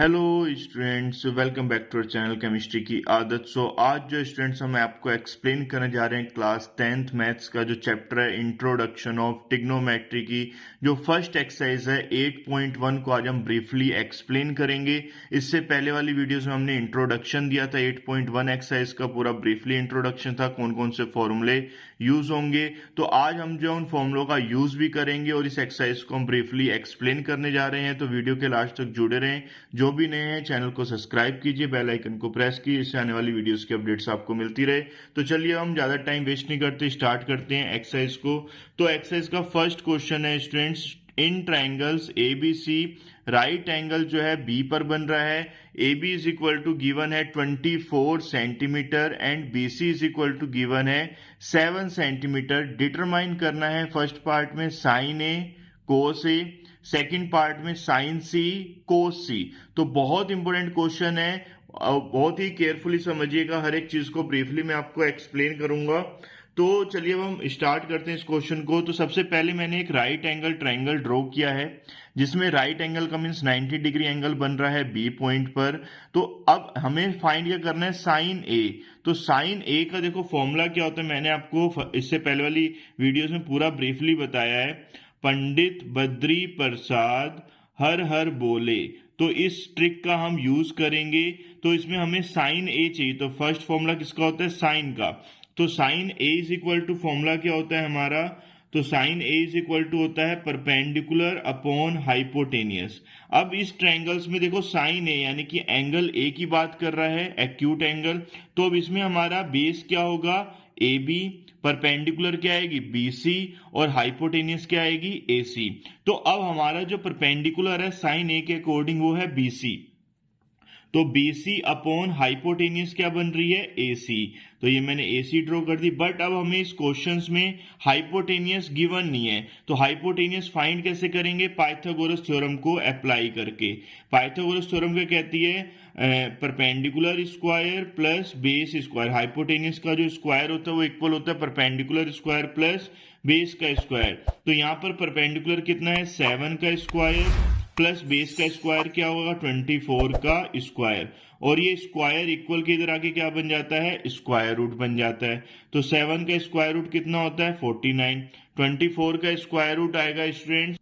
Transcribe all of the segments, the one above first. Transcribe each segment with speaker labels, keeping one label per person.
Speaker 1: Hello students, welcome back to our channel chemistry की आदत। आज जो स्टूडेंट्स हम आपको एक्सप्लेन करने जा रहे हैं क्लास 10th मैथ्स का जो चैप्टर है इंट्रोडक्शन ऑफ ट्रिग्नोमेट्री की जो फर्स्ट एक्सरसाइज है 8.1 को आज हम ब्रीफली एक्सप्लेन करेंगे। इससे पहले वाली वीडियोस में हमने इंट्रोडक्शन दिया था 8.1 एक्सरसाइज का, पूरा ब्रीफली इंट्रोडक्शन था, कौन कौन से फॉर्मूले यूज होंगे। तो आज हम जो उन फॉर्मूलों का यूज भी करेंगे और इस एक्सरसाइज को हम ब्रीफली एक्सप्लेन करने जा रहे हैं। तो वीडियो के लास्ट तक जुड़े रहें। जो भी नए हैं चैनल को सब्सक्राइब कीजिए, बेल आइकन को प्रेस कीजिए, इससे आने वाली वीडियोस की अपडेट्स आपको मिलती रहे। तो चलिए हम ज्यादा टाइम वेस्ट नहीं करते, स्टार्ट करते हैं एक्सरसाइज को। तो एक्सरसाइज का फर्स्ट क्वेश्चन है students, in triangles A B C right angle जो है बी पर बन रहा है। A B is equal to given है 24 centimetre and B C is equal to given है 7 सेंटीमीटर। डिटरमाइन करना है फर्स्ट पार्ट में sine A cos A, second part में साइन सी कोस सी। तो बहुत इंपॉर्टेंट क्वेश्चन है, बहुत ही केयरफुली समझिएगा, हर एक चीज को ब्रीफली मैं आपको एक्सप्लेन करूंगा। तो चलिए अब हम स्टार्ट करते हैं इस क्वेश्चन को। तो सबसे पहले मैंने एक राइट एंगल ट्रायंगल ड्रॉ किया है जिसमें राइट एंगल का मीन्स 90 डिग्री एंगल बन रहा है बी पॉइंट पर। तो अब हमें फाइंड क्या करना है, साइन ए। तो साइन ए का देखो फॉर्मूला क्या होता है, मैंने आपको इससे पहले वाली वीडियोस में पूरा ब्रीफली बताया है। पंडित बद्री प्रसाद हर हर बोले, तो इस ट्रिक का हम यूज करेंगे। तो इसमें हमें साइन ए चाहिए, तो फर्स्ट फॉर्मूला किसका होता है, साइन का। तो sine A is equal to formula क्या होता है हमारा, तो sine A is equal to होता है परपेंडिकुलर अपॉन हाइपोटेनियस। अब इस ट्रायंगल्स में देखो साइन ए यानी कि एंगल ए की बात कर रहा है, एक्यूट एंगल। तो अब इसमें हमारा बेस क्या होगा, ए बी, परपेंडिकुलर क्या आएगी बी सी, और हाइपोटेनियस क्या आएगी ए सी। तो अब हमारा जो परपेंडिकुलर है साइन ए के अकॉर्डिंग वो है बी सी। तो BC अपॉन हाइपोटेनियस क्या बन रही है, AC। तो ये मैंने AC ड्रॉ कर दी। बट अब हमें इस क्वेश्चंस में हाइपोटेनियस गिवन नहीं है, तो हाइपोटेनियस फाइंड कैसे करेंगे, पाइथागोरस थ्योरम को अप्लाई करके। पाइथागोरस थ्योरम क्या कहती है, perpendicular square plus base square. Hypotenuse का जो स्क्वायर होता है वो इक्वल होता है परपेंडिकुलर स्क्वायर प्लस बेस का स्क्वायर। तो यहाँ पर परपेंडिकुलर कितना है 7 का स्क्वायर प्लस बेस का स्क्वायर क्या होगा 24 का स्क्वायर, और ये स्क्वायर इक्वल के इधर आके क्या बन जाता है, स्क्वायर रूट बन जाता है। तो 7 का स्क्वायर रूट कितना होता है 49, 24 का स्क्वायर रूट आएगा स्टूडेंट्स,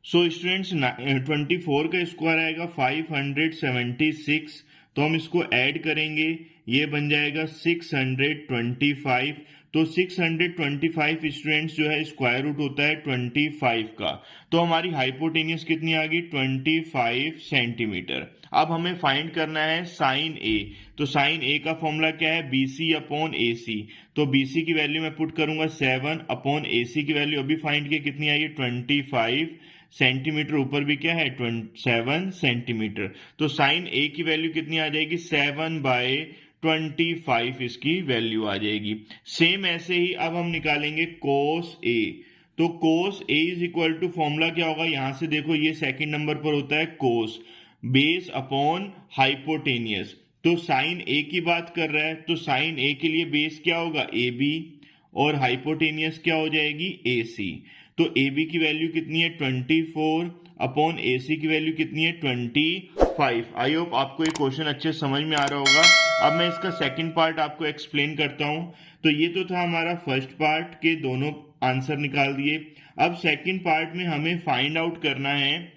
Speaker 1: सो स्टूडेंट्स 24 का स्क्वायर आएगा 576। तो हम इसको ऐड करेंगे, ये बन जाएगा 625। तो 625 स्टूडेंट्स जो है स्क्वायर रूट होता है 25 का। तो हमारी हाइपोटेनियस कितनी आ गई 25 सेंटीमीटर। अब हमें फाइंड करना है साइन ए। तो साइन ए का फॉर्मूला क्या है, BC अपॉन AC। तो BC की वैल्यू मैं पुट करूंगा 7 अपॉन AC की वैल्यू अभी फाइंड की कितनी आई 25 सेंटीमीटर, ऊपर भी क्या है 7 सेंटीमीटर। तो साइन ए की वैल्यू कितनी आ जाएगी 7/25 इसकी वैल्यू आ जाएगी। सेम ऐसे ही अब हम निकालेंगे कोस ए। तो कोस A is equal to formula क्या होगा, यहां से देखो ये सेकंड नंबर पर होता है कोस, बेस अपॉन हाइपोटेनियस। तो साइन ए की बात कर रहा है, तो साइन ए के लिए बेस क्या होगा ए बी, और हाइपोटेनियस क्या हो जाएगी ए सी। तो ए बी की वैल्यू कितनी है 24 अपॉन ए सी की वैल्यू कितनी है 25। आई होप आपको ये क्वेश्चन अच्छे समझ में आ रहा होगा। अब मैं इसका सेकंड पार्ट आपको एक्सप्लेन करता हूं। तो ये तो था हमारा फर्स्ट पार्ट के दोनों आंसर निकाल दिए। अब सेकंड पार्ट में हमें फाइंड आउट करना है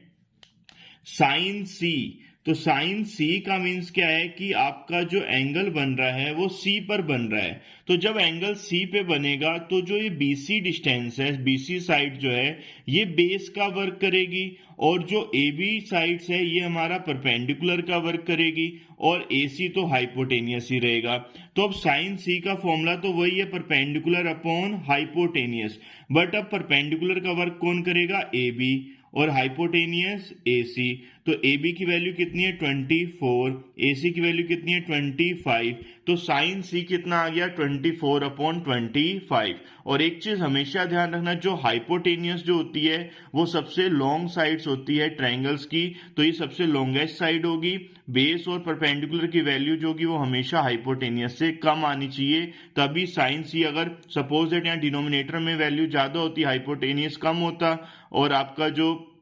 Speaker 1: साइन सी। तो साइन सी का मीन्स क्या है कि आपका जो एंगल बन रहा है वो सी पर बन रहा है। तो जब एंगल सी पे बनेगा तो जो ये BC डिस्टेंस है, BC साइड जो है ये बेस का वर्क करेगी, और जो AB साइड्स है ये हमारा परपेंडिकुलर का वर्क करेगी, और AC तो हाइपोटेनियस ही रहेगा। तो अब साइन सी का फॉर्मूला तो वही है परपेंडिकुलर अपॉन हाइपोटेनियस, बट अब परपेंडिकुलर का वर्क कौन करेगा AB, और हाइपोटेनियस AC। तो AB की वैल्यू कितनी है 24, AC की वैल्यू कितनी है 25। तो साइन C कितना आ गया 24/25। और एक चीज हमेशा ध्यान रखना, जो हाइपोटेनियस जो होती है वो सबसे लॉन्ग साइड्स होती है ट्रायंगल्स की, तो ये सबसे लॉन्गेस्ट साइड होगी। बेस और परपेंडिकुलर की वैल्यू जो होगी वो हमेशा हाइपोटेनियस से कम आनी चाहिए, तभी साइन C अगर सपोज दैट यहाँ डिनोमिनेटर में वैल्यू ज्यादा होती हाइपोटेनियस कम होता, और आपका जो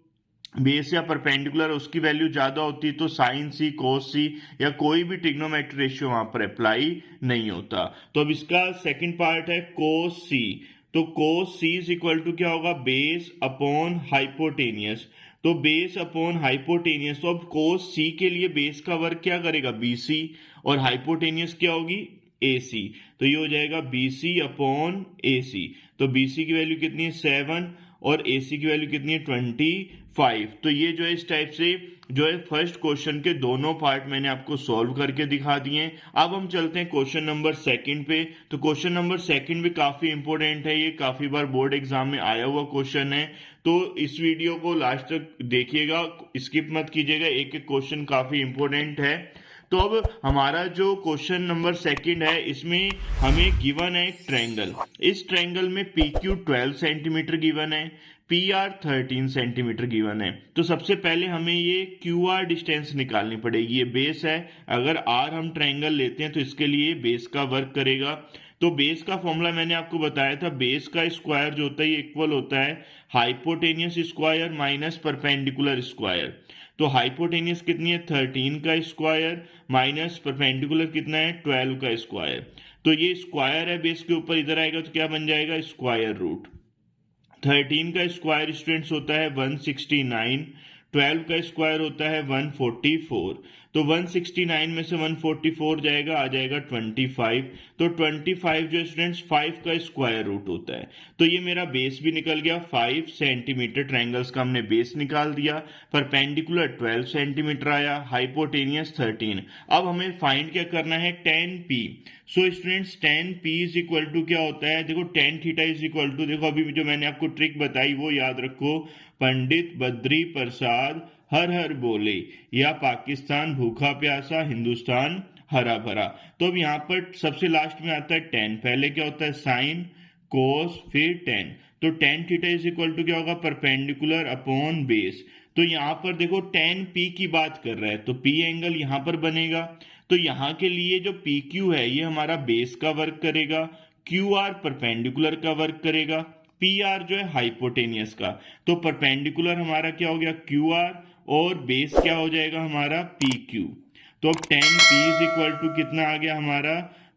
Speaker 1: बेस या परपेंडिकुलर उसकी वैल्यू ज्यादा होती है तो साइन सी, कोस सी या कोई भी ट्रिग्नोमेट्री रेशियो वहां पर अप्लाई नहीं होता। तो अब इसका सेकंड पार्ट है कोस सी। तो कोस सी इज इक्वल टू क्या होगा, बेस अपॉन हाइपोटेनियस। तो बेस अपॉन हाइपोटेनियस, तो अब कोस सी के लिए बेस का वर्ग क्या करेगा, बीसी, और हाइपोटेनियस क्या होगी, AC। तो ये हो जाएगा BC अपॉन AC। तो BC की वैल्यू कितनी है 7 और AC की वैल्यू कितनी है 25। तो ये जो है इस टाइप से जो है फर्स्ट क्वेश्चन के दोनों पार्ट मैंने आपको सॉल्व करके दिखा दिए हैं। अब हम चलते हैं क्वेश्चन नंबर सेकंड पे। तो क्वेश्चन नंबर सेकंड भी काफी इंपॉर्टेंट है, ये काफी बार बोर्ड एग्जाम में आया हुआ क्वेश्चन है। तो इस वीडियो को लास्ट तक देखिएगा, स्किप मत कीजिएगा, एक एक क्वेश्चन काफी इंपॉर्टेंट है। तो अब हमारा जो क्वेश्चन नंबर सेकंड है इसमें हमें गिवन है एक ट्रायंगल। इस ट्रायंगल में PQ 12 सेंटीमीटर गिवन है, PR 13 सेंटीमीटर गिवन है। तो सबसे पहले हमें ये QR डिस्टेंस निकालनी पड़ेगी। ये बेस है, अगर R हम ट्रायंगल लेते हैं तो इसके लिए बेस का वर्क करेगा। तो बेस का फॉर्मूला मैंने आपको बताया था, बेस का स्क्वायर जो होता है ये इक्वल होता है hypotenuse square minus perpendicular square. तो हाइपोटेनियस कितनी है 13 का स्क्वायर माइनस परपेंडिकुलर कितना है 12 का स्क्वायर। तो ये स्क्वायर है बेस के ऊपर, इधर आएगा तो क्या बन जाएगा, स्क्वायर रूट। 13 का स्क्वायर स्टूडेंट्स होता है 169, 12 का स्क्वायर होता है 144। तो 169 में से 144 जाएगा, आ जाएगा 25। तो 25 जो स्टूडेंट्स 5 का स्क्वायर रूट होता है। तो ये मेरा बेस भी निकल गया 5 सेंटीमीटर। ट्रायंगल्स का हमने बेस निकाल दिया। परपेंडिकुलर 12 सेंटीमीटर आया, हाइपोटेनियस 13। अब हमें फाइंड क्या करना है, tan P। So students tan P is equal to क्या होता है, देखो tan theta is equal to, देखो अभी जो मैंने आपको ट्रिक बताई वो याद रखो, पंडित बद्री प्रसाद हर हर बोले, या पाकिस्तान भूखा प्यासा हिंदुस्तान हरा भरा। तो अब यहाँ पर सबसे लास्ट में आता है tan, पहले क्या होता है साइन, कोस, फिर tan। तो tan theta is equal to क्या होगा, परपेंडिकुलर अपॉन बेस। तो यहाँ पर देखो tan P की बात कर रहा है तो P एंगल यहाँ पर बनेगा। तो यहाँ के लिए जो PQ है ये हमारा बेस का वर्क करेगा, QR परपेंडिकुलर का वर्क करेगा, PR जो है हाइपोटेनियस का। तो परपेंडिकुलर हमारा क्या हो गया QR और बेस क्या हो जाएगा हमारा PQ। तो अब tan P is equal to कितना आ गया हमारा,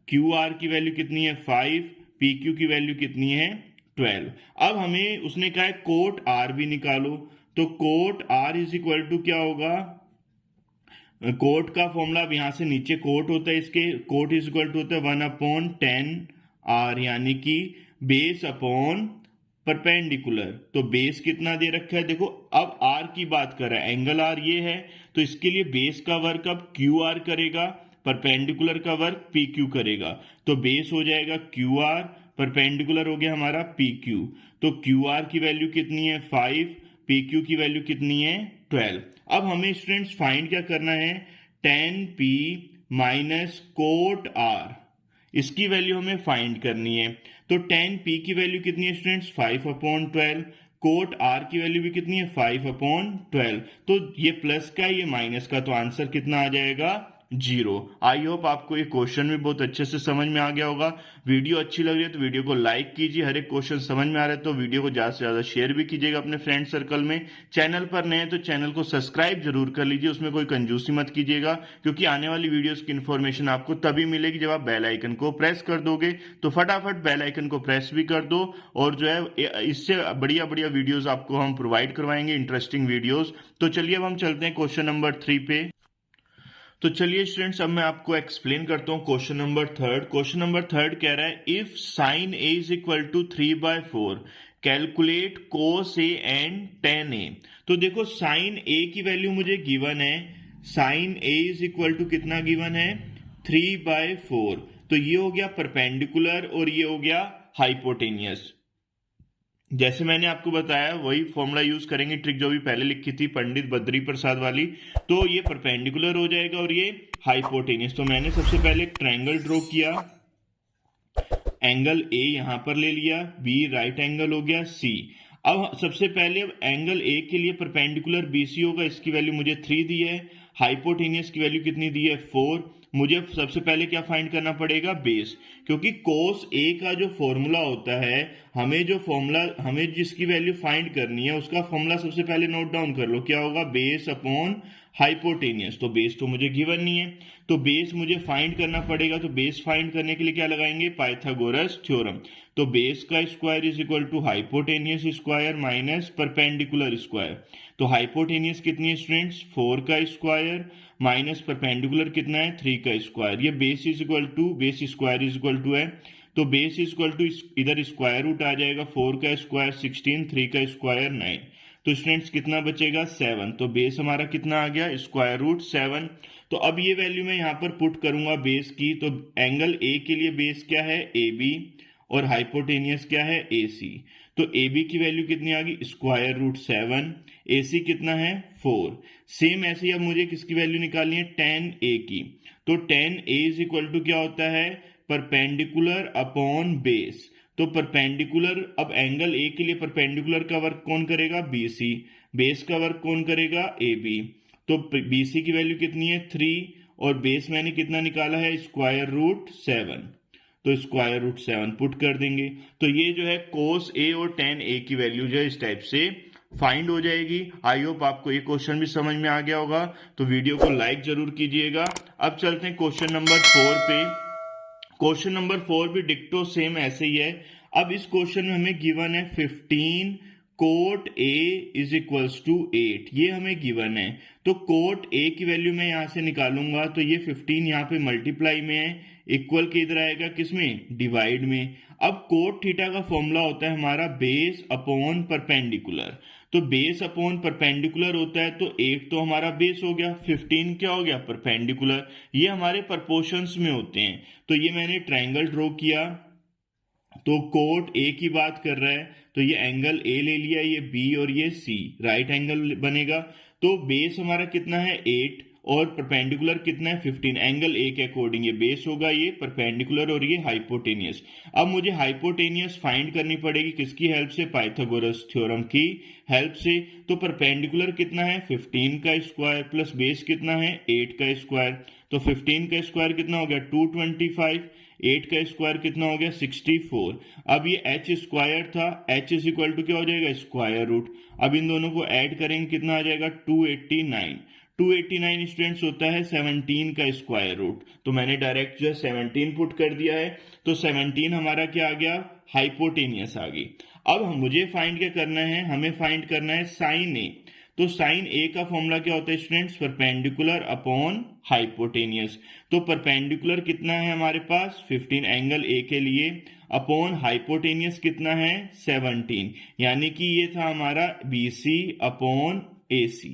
Speaker 1: QR की वैल्यू कितनी है 5, PQ की वैल्यू कितनी है 12। अब हमें उसने कहा है कोट R भी निकालो। तो cot R is equal to क्या होगा, कोट का फॉर्मूला अब यहां से नीचे कोट होता है, इसके कोट इज इक्वल टू होता है 1/10R, यानी कि बेस अपॉन परपेंडिकुलर। तो बेस कितना दे रखा है, देखो अब R की बात कर रहा है, एंगल R ये है, तो इसके लिए बेस का वर्क अब QR करेगा, परपेंडिकुलर का वर्क PQ करेगा। तो बेस हो जाएगा QR, परपेंडिकुलर हो गया हमारा PQ। तो QR की वैल्यू कितनी है 5, PQ की वैल्यू कितनी है 12। अब हमें स्टूडेंट्स फाइंड क्या करना है, tan P minus cot R, इसकी वैल्यू हमें फाइंड करनी है। तो tan P की वैल्यू कितनी है स्टूडेंट्स 5/12, कोट R की वैल्यू भी कितनी है 5/12। तो ये प्लस का ये माइनस का, तो आंसर कितना आ जाएगा 0। आई होप आपको ये क्वेश्चन भी बहुत अच्छे से समझ में आ गया होगा। वीडियो अच्छी लग रही है तो वीडियो को लाइक कीजिए, हर एक क्वेश्चन समझ में आ रहा है तो वीडियो को ज्यादा से ज्यादा शेयर भी कीजिएगा अपने फ्रेंड सर्कल में। चैनल पर नए हैं तो चैनल को सब्सक्राइब जरूर कर लीजिए, उसमें कोई कंजूसी मत कीजिएगा, क्योंकि आने वाली वीडियोस की इन्फॉर्मेशन आपको तभी मिलेगी जब आप बेल आइकन को प्रेस कर दोगे। तो फटाफट बेल आइकन को प्रेस भी कर दो, और जो है इससे बढ़िया बढ़िया वीडियोस आपको हम प्रोवाइड करवाएंगे, इंटरेस्टिंग वीडियोस। तो चलिए अब हम चलते हैं क्वेश्चन नंबर 3 पे। तो चलिए स्टूडेंट्स अब मैं आपको एक्सप्लेन करता हूं question number third. Question number third कह रहा है if sine A is equal to 3/4 calculate cos A and tan A. तो देखो साइन ए की वैल्यू मुझे गिवन है, sine A is equal to कितना गिवन है 3/4। तो ये हो गया परपेंडिकुलर और ये हो गया हाइपोटेनियस। जैसे मैंने आपको बताया वही फॉर्मूला यूज करेंगे, ट्रिक जो भी पहले लिखी थी पंडित बद्री प्रसाद वाली। तो ये परपेंडिकुलर हो जाएगा और ये हाइपोटेनियस। तो मैंने सबसे पहले एक ट्रायंगल ड्रॉ किया, एंगल ए यहां पर ले लिया, बी राइट एंगल हो गया सी। अब सबसे पहले अब एंगल ए के लिए परपेंडिकुलर बीसी होगा, इसकी वैल्यू मुझे 3 दी है, हाइपोटेनियस की वैल्यू कितनी दी है 4। मुझे सबसे पहले क्या फाइंड करना पड़ेगा, बेस, क्योंकि कोस ए का जो फॉर्मूला होता है, हमें जिसकी वैल्यू फाइंड करनी है उसका फॉर्मूला सबसे पहले नोट डाउन कर लो, क्या होगा, बेस अपॉन हाइपोटेनियस। तो बेस तो मुझे गिवन नहीं है, तो बेस मुझे फाइंड करना पड़ेगा। तो बेस फाइंड करने के लिए क्या लगाएंगे, पाइथागोरस थ्योरम। तो बेस का square is equal to hypotenuse square minus perpendicular square. तो हाइपोटेनियस कितनी है स्टूडेंट्स, 4 का स्क्वायर माइनस परपेंडिकुलर कितना है, 3 का स्क्वायर। ये base is equal to, base square is equal to है, तो बेस इज इक्वल टू इधर स्क्वायर रूट आ जाएगा, 4 का स्क्वायर 16, 3 का स्क्वायर 9। तो स्टूडेंट्स कितना बचेगा, 7। तो बेस हमारा कितना आ गया, स्क्वायर रूट 7। तो अब ये वैल्यू मैं यहाँ पर पुट करूंगा बेस की। तो एंगल ए के लिए बेस क्या है, ए बी, और हाइपोटेनियस क्या है, ए सी। तो ए बी की वैल्यू कितनी आ गई, स्क्वायर रूट 7, ए सी कितना है 4। सेम ऐसे ही अब मुझे किसकी वैल्यू निकालनी है, tan ए की। तो tan A is equal to क्या होता है, परपेंडिकुलर अपॉन बेस। तो परपेंडिकुलर, अब एंगल ए के लिए परपेंडिकुलर का वर्क कौन करेगा, बीसी, बेस का वर्क कौन करेगा, ए बी। तो बीसी की वैल्यू कितनी है 3, और बेस मैंने कितना निकाला है, स्क्वायर रूट 7। तो स्क्वायर रूट 7 पुट कर देंगे। तो ये जो है कोस ए और tan ए की वैल्यू जो है इस टाइप से फाइंड हो जाएगी। आई होप आपको ये क्वेश्चन भी समझ में आ गया होगा, तो वीडियो को लाइक जरूर कीजिएगा। अब चलते हैं क्वेश्चन नंबर 4 पे। क्वेश्चन नंबर 4 भी डिक्टो सेम ऐसे ही है। अब इस क्वेश्चन में हमें गिवन है 15 cot A is equals to 8, ये हमें गिवन है। तो कोट ए की वैल्यू मैं यहां से निकालूंगा, तो ये 15 यहाँ पे मल्टीप्लाई में है, इक्वल के इधर आएगा किसमें, डिवाइड में। अब कोट थीटा का फॉर्मूला होता है हमारा बेस अपॉन परपेंडिकुलर। तो बेस अपॉन परपेंडिकुलर होता है, तो 8 तो हमारा बेस हो गया, 15 क्या हो गया, परपेंडिकुलर। ये हमारे प्रपोर्शंस में होते हैं। तो ये मैंने ट्रायंगल ड्रॉ किया, तो कोट ए की बात कर रहा है, तो ये एंगल ए ले लिया, ये बी और ये सी, राइट एंगल बनेगा। तो बेस हमारा कितना है 8 और परपेंडिकुलर कितना है 15, एंगल ए के अकॉर्डिंग ये बेस होगा, ये परपेंडिकुलर और ये हाइपोटेनियस। अब मुझे हाइपोटेनियस फाइंड करनी पड़ेगी किसकी हेल्प से, पाइथागोरस थ्योरम की हेल्प से। तो परपेंडिकुलर कितना है 15 का स्क्वायर प्लस बेस कितना है 8 का स्क्वायर। तो 15 का स्क्वायर कितना हो गया 225, 8 का स्क्वायर कितना हो गया 64। अब ये h स्क्वायर था, h इज इक्वल टू क्या हो जाएगा, स्क्वायर रूट। अब इन दोनों को ऐड करेंगे, कितना आ जाएगा 289। 289 स्टूडेंट्स होता है 17 का स्क्वायर रूट। तो मैंने डायरेक्ट जो है 17 पुट कर दिया है। तो 17 हमारा क्या आ गया, हाइपोटेनियस आ गई। अब मुझे फाइंड क्या करना है, हमें फाइंड करना है साइन ए। तो साइन ए का फॉर्मूला क्या होता है स्टूडेंट्स, परपेंडिकुलर अपॉन हाइपोटेनियस। तो परपेंडिकुलर कितना है हमारे पास 15 एंगल ए के लिए, अपॉन हाइपोटेनियस कितना है 17, यानी कि ये था हमारा BC अपॉन AC।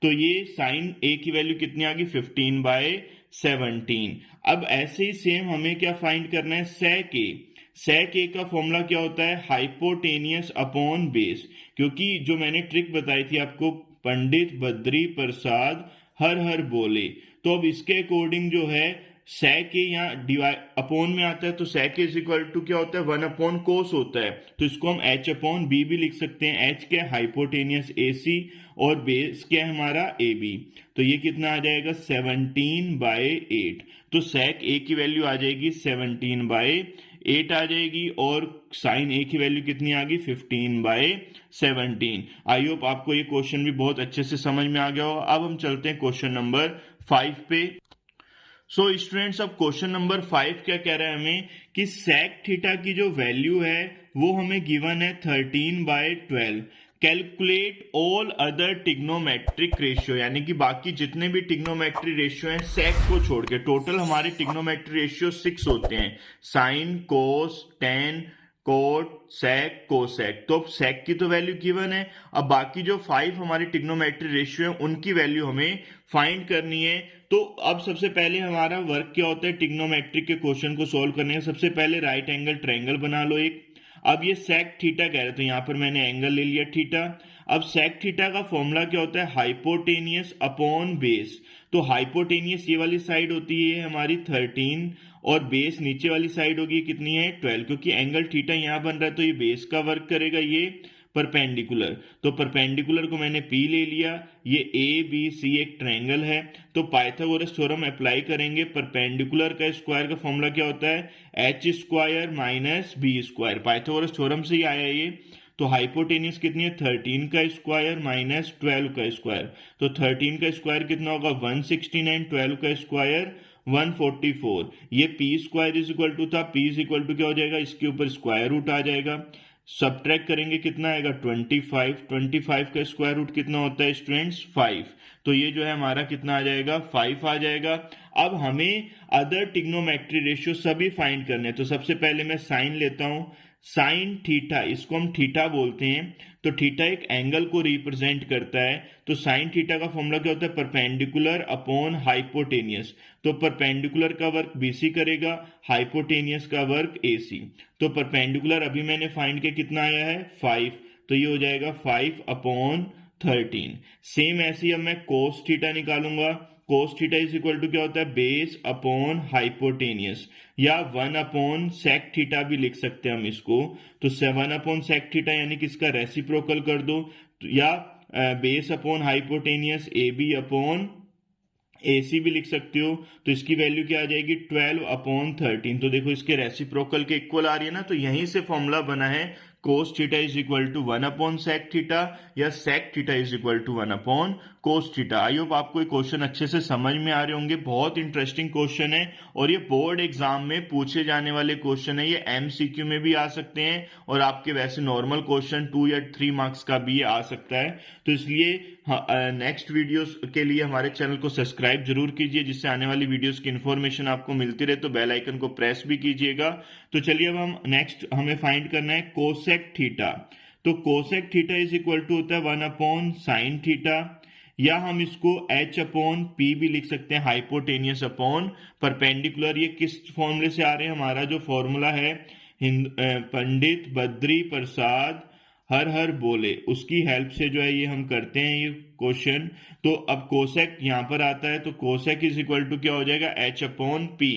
Speaker 1: तो ये साइन ए की वैल्यू कितनी आ गई 15/17। अब ऐसे ही सेम हमें क्या फाइंड करना है, सेक ए। सेक ए का फॉर्मूला क्या होता है, हाइपोटेनियस अपॉन बेस। क्योंकि जो मैंने ट्रिक बताई थी आपको, पंडित बद्री प्रसाद हर हर बोले, तो अब इसके अकॉर्डिंग जो है सेक ए यहाँ डिवाइड अपॉन में आता है, तो सेक इज इक्वल टू क्या होता है 1 अपॉन कोस होता है। तो इसको हम h अपॉन बी भी लिख सकते हैं। h क्या है हाइपोटेनियस AC और बेस क्या है हमारा AB। तो ये कितना आ जाएगा 17/8। तो सेक ए की वैल्यू आ जाएगी 17/8 आ जाएगी, और साइन ए की वैल्यू कितनी आ गई 15/17। आई होप आपको ये क्वेश्चन भी बहुत अच्छे से समझ में आ गया हो। अब हम चलते हैं क्वेश्चन नंबर 5 पे। सो स्टूडेंट्स, अब क्वेश्चन नंबर 5 क्या कह रहा है हमें कि सेक थीटा की जो वैल्यू है वो हमें गिवन है 13/12। Calculate all other trigonometric ratio, यानी कि बाकी जितने भी टिग्नोमेट्री रेशियो हैं सेक को छोड़ के, टोटल हमारे टिग्नोमेट्री रेशियो 6 होते हैं, साइन, कोस, टेन, कोट, सेक, कोसेक। तो अब सेक की तो वैल्यू गिवन है, अब बाकी जो 5 हमारी टिग्नोमेट्री रेशियो है उनकी वैल्यू हमें फाइंड करनी है। तो अब सबसे पहले हमारा वर्क क्या होता है टिग्नोमेट्रिक के क्वेश्चन को सोल्व करने का, सबसे पहले राइट एंगल ट्रायंगल बना लो एक। अब ये सेक थीटा कह रहे, तो यहां पर मैंने एंगल ले लिया थीटा। अब सेक थीटा का फॉर्मूला क्या होता है, हाइपोटेनियस अपॉन बेस। तो हाइपोटेनियस ये वाली साइड होती है हमारी 13, और बेस नीचे वाली साइड होगी कितनी है 12, क्योंकि एंगल थीटा यहां बन रहा है तो ये बेस का वर्क करेगा, ये परपेंडिकुलर। तो परपेंडिकुलर को मैंने P ले लिया, ये ABC एक ट्रायंगल है, तो पाइथागोरस थ्योरम अप्लाई करेंगे। परपेंडिकुलर का स्क्वायर का फॉर्मूला क्या होता है, h square minus B square, Pythagoras theorem से ही आया ये। तो हाइपोटेनियस कितनी है, 13 का स्क्वायर माइनस 12 का स्क्वायर, तो 13 का स्क्वायर कितना होगा 169, 12 का स्क्वायर 144। ये P square is equal to था, पी इज इक्वल टू क्या हो जाएगा, इसके ऊपर स्क्वायर रूट आ जाएगा, सब्ट्रैक्ट करेंगे कितना आएगा 25, 25 का स्क्वायर रूट कितना होता है स्टूडेंट्स 5, तो ये जो है हमारा कितना आ जाएगा 5 आ जाएगा। अब हमें अदर ट्रिग्नोमेट्री रेशियो सभी फाइंड करने हैं। तो सबसे पहले मैं साइन लेता हूं, साइन थीटा, इसको हम थीटा बोलते हैं, तो थीटा एक एंगल को रिप्रेजेंट करता है। तो साइन थीटा का फॉर्मूला क्या होता है, परपेंडिकुलर अपॉन हाइपोटेनियस, तो परपेंडिकुलर का वर्क बीसी करेगा, हाइपोटेनियस का वर्क एसी। तो परपेंडिकुलर अभी मैंने फाइंड किया कितना आया है 5, तो ये हो जाएगा 5 अपॉन 13। सेम ऐसे ही अब मैं कोस थीटा निकालूंगा, cos theta is equal to क्या होता है, बेस अपॉन हाइपोटेनियस, या 1 अपॉन सेक थीटा भी लिख सकते हैं हम इसको। तो 7 अपॉन सेक थीटा यानी कि इसका रेसिप्रोकल कर दो, या base upon hypotenuse A B upon AC भी लिख सकते हो। तो इसकी वैल्यू क्या आ जाएगी 12 अपॉन 13। तो देखो इसके रेसिप्रोकल के इक्वल आ रही है ना, तो यहीं से फॉर्मूला बना है cos theta is equal to 1 upon sec theta, या sec theta is equal to 1 upon cos theta. I hope आपको ये क्वेश्चन अच्छे से समझ में आ रहे होंगे, बहुत इंटरेस्टिंग क्वेश्चन है और ये बोर्ड एग्जाम में पूछे जाने वाले क्वेश्चन है। ये MCQ में भी आ सकते हैं और आपके वैसे नॉर्मल क्वेश्चन 2 या 3 मार्क्स का भी आ सकता है। तो इसलिए नेक्स्ट वीडियोस के लिए हमारे चैनल को सब्सक्राइब जरूर कीजिए, जिससे आने वाली वीडियोस की इन्फॉर्मेशन आपको मिलती रहे। तो बेल आइकन को प्रेस भी कीजिएगा। तो चलिए अब हम नेक्स्ट हमें फाइंड करना है कोसेक थीटा। तो cosec theta is equal to होता है 1 अपॉन साइन थीटा, या हम इसको h अपॉन पी भी लिख सकते हैं, हाइपोटेनियस अपॉन परपेंडिकुलर। ये किस फॉर्मूले से आ रहे हैं, हमारा जो फॉर्मूला है पंडित बद्री प्रसाद हर हर बोले, उसकी हेल्प से जो है ये हम करते हैं ये क्वेश्चन। तो अब कोसेक यहां पर आता है, तो कोसेक इज इक्वल टू क्या हो जाएगा h अपॉन पी।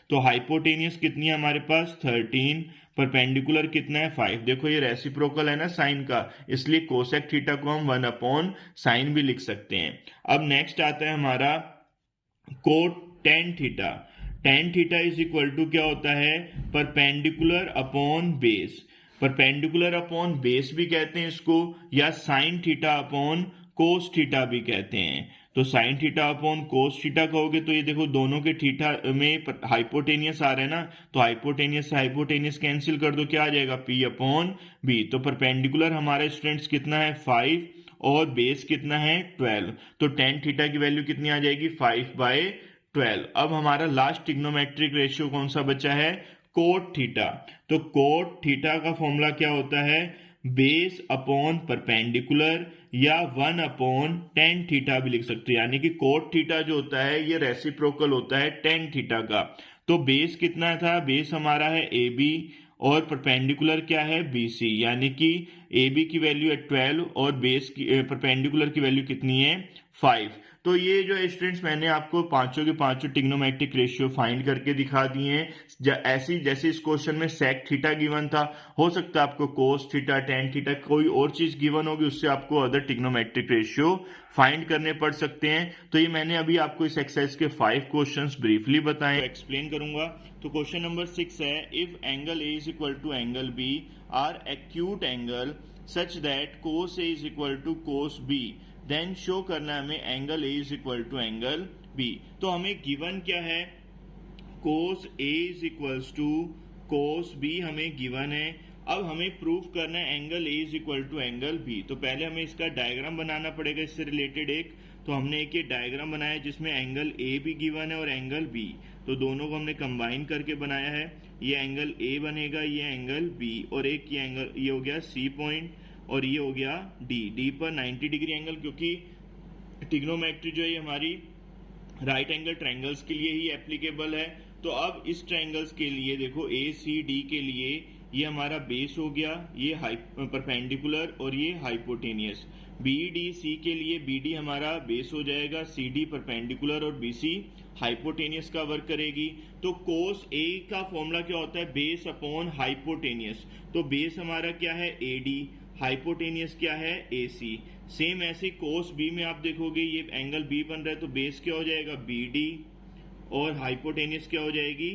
Speaker 1: तो हाइपोटेनियस कितनी है हमारे पास 13, परपेंडिकुलर कितना है 5। देखो ये रेसिप्रोकल है ना साइन का, इसलिए कोसेक थीटा को हम 1 अपॉन साइन भी लिख सकते हैं। अब नेक्स्ट आता है हमारा cot tan theta. Tan theta is equal to क्या होता है, perpendicular upon base, perpendicular upon base भी कहते हैं इसको, या sine theta upon cos theta भी कहते हैं। तो sine theta upon cos theta कहोगे तो ये देखो दोनों के थीटा में हाइपोटेनियस आ रहा है ना, तो हाइपोटेनियस से हाइपोटेनियस कैंसिल कर दो, क्या आ जाएगा P अपॉन बी। तो परपेंडिकुलर हमारे स्टूडेंट्स कितना है 5 और बेस कितना है 12, तो टेन थीटा की वैल्यू कितनी आ जाएगी 5/12। अब हमारा लास्ट ट्रिग्नोमेट्रिक रेशियो कौन सा बचा है, कोट थीटा। तो कोट थीटा का फॉर्मूला क्या होता है, बेस अपॉन परपेंडिकुलर, या 1 अपॉन टेन थीटा भी लिख सकते हो। यानी कि कोट थीटा जो होता है ये रेसिप्रोकल होता है टेन थीटा का। तो बेस कितना था, बेस हमारा है AB और परपेंडिकुलर क्या है BC, यानी कि AB की वैल्यू है 12 और बेस की परपेंडिकुलर की वैल्यू कितनी है 5। तो ये जो है स्टूडेंट्स मैंने आपको पांचों के पांचों ट्रिग्नोमेट्रिक रेशियो फाइंड करके दिखा दिए हैं। ऐसी जैसे इस क्वेश्चन में सेक थीटा गिवन था, हो सकता है आपको कोस थीटा टेन थीटा कोई और चीज गिवन होगी, उससे आपको अदर ट्रिग्नोमेट्रिक रेशियो फाइंड करने पड़ सकते हैं। तो ये मैंने अभी आपको इस एक्सरसाइज के 5 क्वेश्चंस ब्रीफली बताए, एक्सप्लेन करूंगा। तो क्वेश्चन नंबर 6 है, if angle A is equal to angle B are acute angle such that cos A is equal to cos B, then show करना है हमें angle A is equal to angle B. तो हमें given क्या है, cos A is equals to cos B हमें given है। अब हमें प्रूफ करना है angle A is equal to angle B. तो पहले हमें इसका डायग्राम बनाना पड़ेगा इससे रिलेटेड एक। तो हमने एक ये डायग्राम बनाया जिसमें एंगल ए भी गिवन है और एंगल बी, तो दोनों को हमने कंबाइन करके बनाया है। ये एंगल ए बनेगा, ये एंगल बी, और एक ये एंगल ये हो गया सी पॉइंट और ये हो गया डी पर 90 डिग्री एंगल, क्योंकि ट्रिग्नोमेट्री जो है हमारी राइट एंगल ट्रायंगल्स के लिए ही एप्लीकेबल है। तो अब इस ट्रायंगल्स के लिए देखो ACD के लिए ये हमारा बेस हो गया, ये परपेंडिकुलर और ये हाइपोटेनियस। BDC के लिए BD हमारा बेस हो जाएगा, CD परपेंडिकुलर और BC हाइपोटेनियस का वर्क करेगी। तो कोस A का फॉर्मूला क्या होता है, बेस अपॉन हाइपोटेनियस। तो बेस हमारा क्या है AD, हाइपोटेनियस क्या है AC। सेम ऐसे कोस बी में आप देखोगे ये एंगल बी बन रहा है तो बेस क्या हो जाएगा BD और हाइपोटेनियस क्या हो जाएगी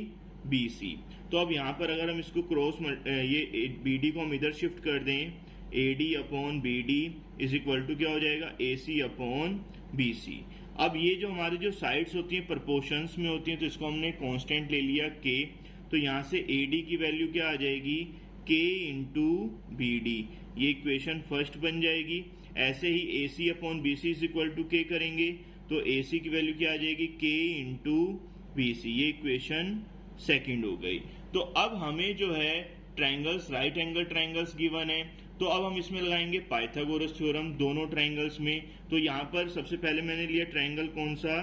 Speaker 1: BC। तो अब यहाँ पर अगर हम इसको क्रॉस ये BD को हम इधर शिफ्ट कर दें AD upon BD is equal to क्या हो जाएगा AC अपॉन BC। अब ये जो हमारी जो साइड्स होती हैं प्रपोर्शंस में होती हैं तो इसको हमने कांस्टेंट ले लिया K। तो यहाँ से AD की वैल्यू क्या आ जाएगी K इंटू BD, ये इक्वेशन फर्स्ट बन जाएगी। ऐसे ही AC upon BC is equal to K करेंगे तो AC की वैल्यू क्या आ जाएगी K इंटू BC, ये इक्वेशन सेकंड हो गई। तो अब हमें जो है triangles, right angle triangles given है, तो अब हम इसमें लगाएंगे पाइथागोरस थ्योरम दोनों ट्रायंगल्स में। तो यहाँ पर सबसे पहले मैंने लिया ट्रायंगल कौन सा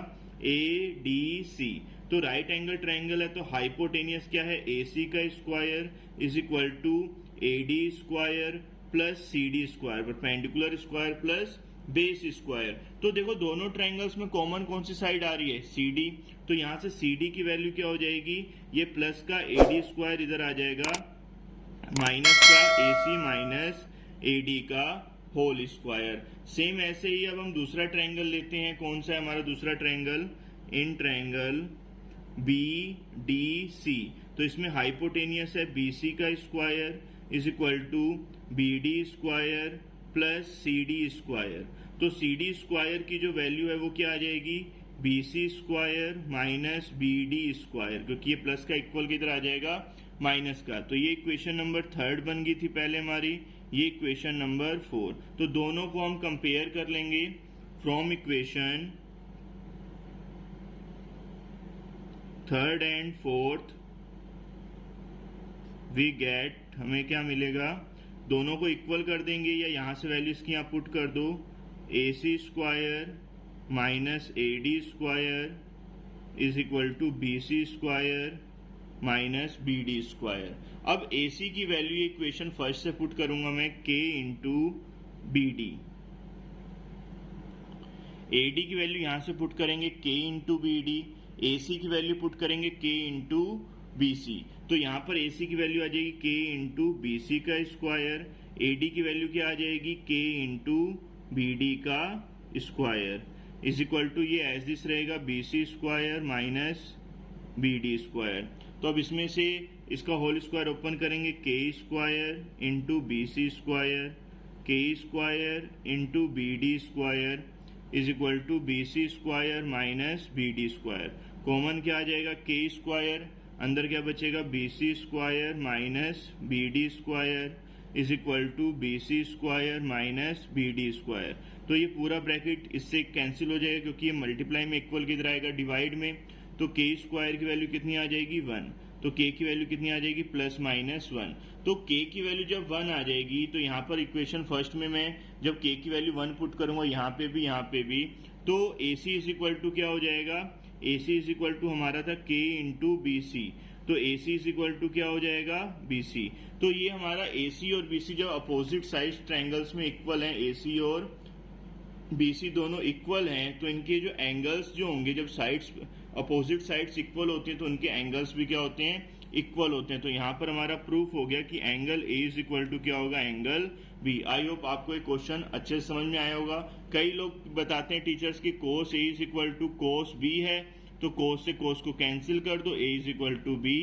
Speaker 1: ADC, तो राइट एंगल ट्रायंगल है तो हाइपोटेनियस क्या है AC का square is equal to AD square plus CD square, perpendicular square plus base square. तो देखो दोनों ट्रायंगल्स में कॉमन कौन सी साइड आ रही है CD, तो यहाँ से CD की वैल्यू क्या हो जाएगी, ये प्लस का AD स्क्वायर इधर आ जाएगा माइनस का AC माइनस AD का होल स्क्वायर। सेम ऐसे ही अब हम दूसरा ट्रायंगल लेते हैं, कौन सा है हमारा दूसरा ट्रायंगल, इन ट्रायंगल BDC। तो इसमें हाइपोटेनियस है BC का square is equal to BD square plus CD square. तो CD स्क्वायर की जो वैल्यू है वो क्या आ जाएगी BC square minus BD square, क्योंकि ये प्लस का इक्वल किधर आ जाएगा माइनस का। तो ये इक्वेशन नंबर थर्ड बन गई थी पहले हमारी, ये इक्वेशन नंबर 4। तो दोनों को हम कंपेयर कर लेंगे from equation third and fourth we get, हमें क्या मिलेगा, दोनों को इक्वल कर देंगे या यहां से वैल्यू इसकी यहाँ पुट कर दो, AC square minus AD square is equal to BC square minus BD square. अब AC की वैल्यू इक्वेशन फर्स्ट से पुट करूंगा मैं K इंटू BD, AD की वैल्यू यहां से पुट करेंगे K इंटू BD, AC की वैल्यू पुट करेंगे K इंटू BC। तो यहाँ पर AC की वैल्यू आ जाएगी K इंटू BC का स्क्वायर, AD की वैल्यू क्या आ जाएगी K इंटू BD का स्क्वायर इज इक्वल टू ये एज दिस रहेगा BC square minus BD square. तो अब इसमें से इसका होल स्क्वायर ओपन करेंगे K square into BC square, K square into BD square is equal to BC square minus BD square. Common क्या आ जाएगा K स्क्वायर, अंदर क्या बचेगा BC square minus BD square is equal to BC square minus BD square. तो ये पूरा bracket इससे कैंसिल हो जाएगा क्योंकि ये मल्टीप्लाई में इक्वल किधर आएगा डिवाइड में। तो K स्क्वायर की वैल्यू कितनी आ जाएगी 1, तो K की वैल्यू कितनी आ जाएगी प्लस माइनस 1। तो K की वैल्यू जब 1 आ जाएगी तो यहाँ पर इक्वेशन फर्स्ट में मैं जब K की वैल्यू 1 पुट करूंगा यहाँ पे भी, तो AC इज इक्वल टू क्या हो जाएगा, AC इज इक्वल टू हमारा था K इंटू BC, तो AC इज इक्वल टू क्या हो जाएगा BC। तो ये हमारा AC और BC जब अपोजिट साइड ट्रायंगल्स में इक्वल हैं, AC और BC दोनों इक्वल हैं, तो इनके जो एंगल्स जो होंगे जब साइड्स अपोजिट साइड्स इक्वल होती हैं तो उनके एंगल्स भी क्या होते हैं इक्वल होते हैं। तो यहाँ पर हमारा प्रूफ हो गया कि angle A is equal to क्या होगा एंगल B। आई होप आपको ये क्वेश्चन अच्छे से समझ में आया होगा। कई लोग बताते हैं टीचर्स की cos A is equal to cos B है, तो कोस से कोस को कैंसिल कर दो, A is equal to B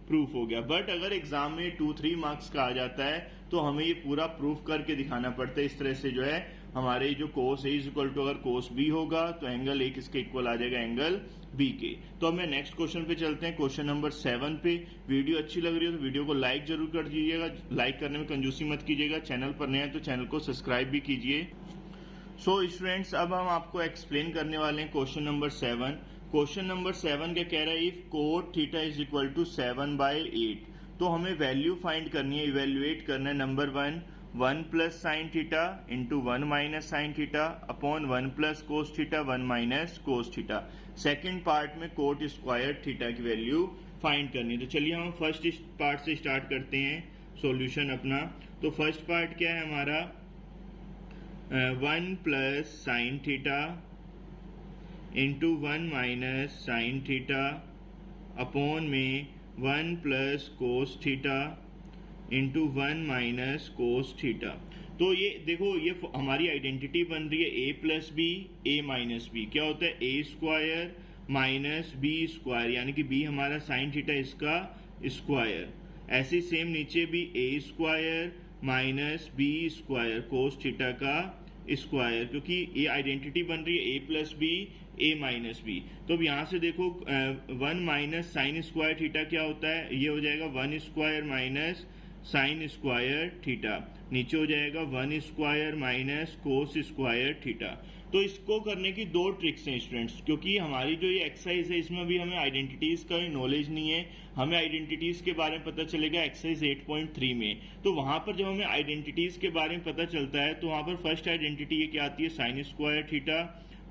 Speaker 1: proof हो गया। बट अगर एग्जाम में 2-3 मार्क्स का आ जाता है तो हमें ये पूरा प्रूफ करके दिखाना पड़ता है। इस तरह से जो है हमारे जो कोस A इज इक्वल टू अगर कोस B होगा तो एंगल A किसके इक्वल आ जाएगा एंगल B के। तो अब मैं नेक्स्ट क्वेश्चन पे चलते हैं, क्वेश्चन नंबर 7 पे। वीडियो अच्छी लग रही है तो वीडियो को लाइक जरूर कर दीजिएगा, लाइक करने में कंजूसी मत कीजिएगा। चैनल पर नए हैं तो चैनल को सब्सक्राइब भी कीजिए। सो स्टूडेंट्स अब हम आपको एक्सप्लेन करने वाले हैं क्वेश्चन नंबर 7। क्वेश्चन नंबर 7 क्या कह रहा है, if cot theta is equal to 7/8, तो हमें वैल्यू फाइंड करनी है, इवेल्युएट करना है। Number 1 plus sine theta into 1 minus sine theta upon 1 plus cos theta 1 minus cos theta. Second part में कोट स्क्वायर थीटा की वैल्यू फाइंड करनी है। तो चलिए हम फर्स्ट पार्ट से स्टार्ट करते हैं सॉल्यूशन अपना। तो फर्स्ट पार्ट क्या है हमारा, 1 plus sine theta into 1 minus sine theta upon में 1 plus cos theta into 1 minus cos theta. तो ये देखो, ये हमारी आइडेंटिटी बन रही है A plus B A minus B. क्या होता है, A square minus B square, यानी कि बी हमारा साइन थीटा इसका स्क्वायर। ऐसे सेम नीचे भी A square minus B square cos theta का स्क्वायर, क्योंकि ये आइडेंटिटी बन रही है A plus B A minus B. तो अब यहाँ से देखो 1 माइनस साइन स्क्वायर थीटा क्या होता है, ये हो जाएगा 1 square minus sine square theta, नीचे हो जाएगा 1 square minus cos square theta. तो इसको करने की दो ट्रिक्स हैं स्टूडेंट्स, क्योंकि हमारी जो ये एक्सरसाइज है इसमें अभी हमें आइडेंटिटीज का नॉलेज नहीं है। हमें आइडेंटिटीज के बारे में पता चलेगा एक्सरसाइज 8.3 में। तो वहां पर जब हमें आइडेंटिटीज के बारे में पता चलता है तो वहां पर फर्स्ट आइडेंटिटी ये क्या आती है, sine square theta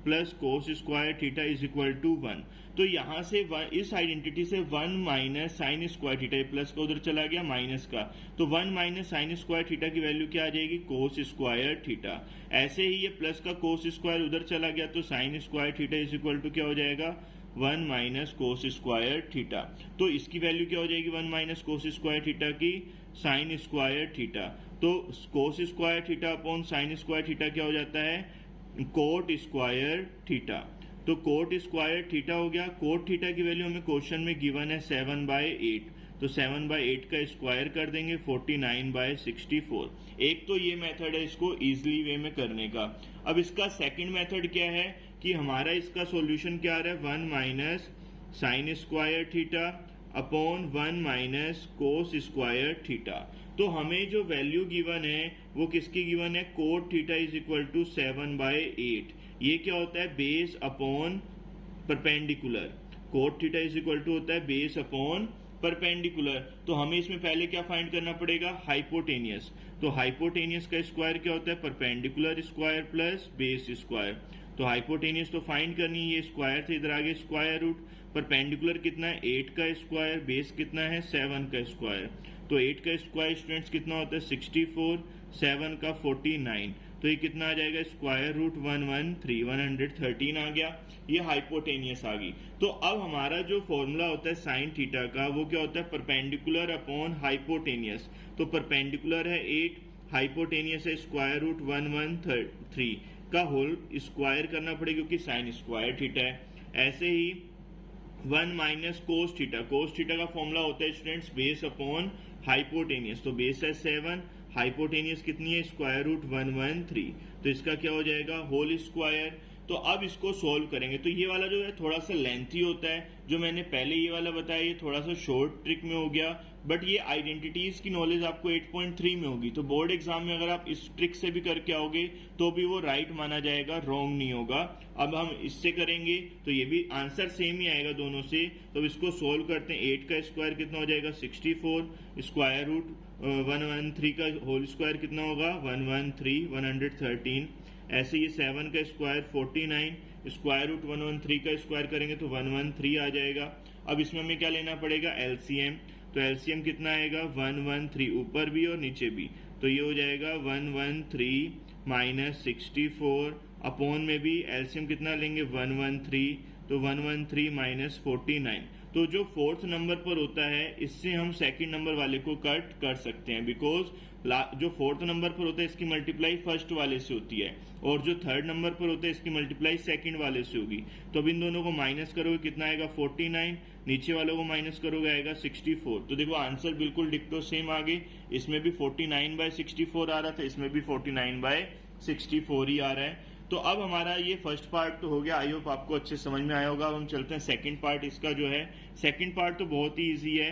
Speaker 1: plus cos square theta is equal to 1। तो यहाँ से इस आइडेंटिटी से 1 minus sine square theta, plus का उधर चला गया माइनस का, तो 1 माइनस साइन स्क्वायर थीटा की वैल्यू क्या आ जाएगी, कोस स्क्वायर थीटा। ऐसे ही ये प्लस का कोस स्क्वायर उधर चला गया तो sine square theta is equal to क्या हो जाएगा, 1 माइनस कोस स्क्वायर थीटा। तो इसकी वैल्यू क्या हो जाएगी, 1 माइनस कोस स्क्वायर थीटा की साइन स्क्वायर थीटा। तो कोस square theta upon sine square theta क्या हो जाता है, कोट स्क्वायर थीटा। तो कोट स्क्वायर थीटा हो गया। कोट थीटा की वैल्यू हमें क्वेश्चन में गिवन है 7/8, तो 7/8 का स्क्वायर कर देंगे 49/64। एक तो ये मेथड है इसको इजीली वे में करने का। अब इसका सेकंड मेथड क्या है कि हमारा इसका सॉल्यूशन क्या आ रहा है, 1 minus sine square theta upon 1 minus कोस स्क्वायर थीटा। तो हमें जो वैल्यू गिवन है वो किसकी गिवन है, cot theta is equal to 7/8। ये क्या होता है, base upon perpendicular. Cot theta is equal to होता है बेस अपॉन परपेंडिकुलर। तो हमें इसमें पहले क्या फाइंड करना पड़ेगा, हाइपोटेनियस। तो हाइपोटेनियस का स्क्वायर क्या होता है, perpendicular square plus base square. तो हाइपोटेनियस तो फाइंड करनी है, ये स्क्वायर थे इधर आगे स्क्वायर रूट। परपेंडिकुलर कितना है, 8 का स्क्वायर, बेस कितना है 7 का स्क्वायर। तो 8 का स्क्वायर स्टूडेंट्स कितना होता है 64, 7 का 49, तो ये कितना आ जाएगा, स्क्वायर रूट 113 आ गया। ये हाइपोटेनियस आ गई। तो अब हमारा जो फॉर्मूला होता है साइन थीटा का वो क्या होता है, परपेंडिकुलर अपॉन हाइपोटेनियस। तो परपेंडिकुलर है 8, हाइपोटेनियस है स्क्वायर रूट 113 का होल स्क्वायर करना पड़ेगा क्योंकि साइन स्क्वायर थीटा है। ऐसे ही 1 माइनस कोस थीटा, कोस थीटा का फॉर्मूला होता है स्टूडेंट्स बेस अपॉन हाइपोटेनियस। तो बेस है 7, हाइपोटेनियस कितनी है, स्क्वायर रूट 113, तो इसका क्या हो जाएगा, होल स्क्वायर। तो अब इसको सोल्व करेंगे। तो ये वाला जो है थोड़ा सा लेंथी होता है, जो मैंने पहले ये वाला बताया ये थोड़ा सा शॉर्ट ट्रिक में हो गया, बट ये आइडेंटिटीज की नॉलेज आपको 8.3 में होगी। तो बोर्ड एग्जाम में अगर आप इस ट्रिक से भी करके आओगे तो भी वो राइट माना जाएगा, रॉन्ग नहीं होगा। अब हम इससे करेंगे तो ये भी आंसर सेम ही आएगा दोनों से। तो इसको सोल्व करते हैं। 8 का स्क्वायर कितना हो जाएगा 64, स्क्वायर रूट 113 का होल स्क्वायर कितना होगा 113। ऐसे ये 7 का स्क्वायर 49, स्क्वायर रूट 113 का स्क्वायर करेंगे तो 113 आ जाएगा। अब इसमें हमें क्या लेना पड़ेगा, एलसीएम। तो एलसीएम कितना आएगा 113, ऊपर भी और नीचे भी। तो ये हो जाएगा 113 माइनस 64, अपॉन में भी एलसीएम कितना लेंगे 113, तो 113 माइनस 49। तो जो फोर्थ नंबर पर होता है इससे हम सेकंड नंबर वाले को कट कर सकते हैं, बिकॉज जो फोर्थ नंबर पर होता है इसकी मल्टीप्लाई फर्स्ट वाले से होती है, और जो थर्ड नंबर पर होता है इसकी मल्टीप्लाई सेकंड वाले से होगी। तो अब इन दोनों को माइनस करोगे कितना आएगा 49, नीचे वालों को माइनस करोगे आएगा 64। तो देखो आंसर बिल्कुल डिक्टो सेम आ गई। इसमें भी 49/64 आ रहा था, इसमें भी 49/64 ही आ रहा है। तो अब हमारा ये फर्स्ट पार्ट तो हो गया, आई होप आपको अच्छे समझ में आया होगा। अब हम चलते हैं सेकंड पार्ट इसका जो है। सेकंड पार्ट तो बहुत ही इजी है।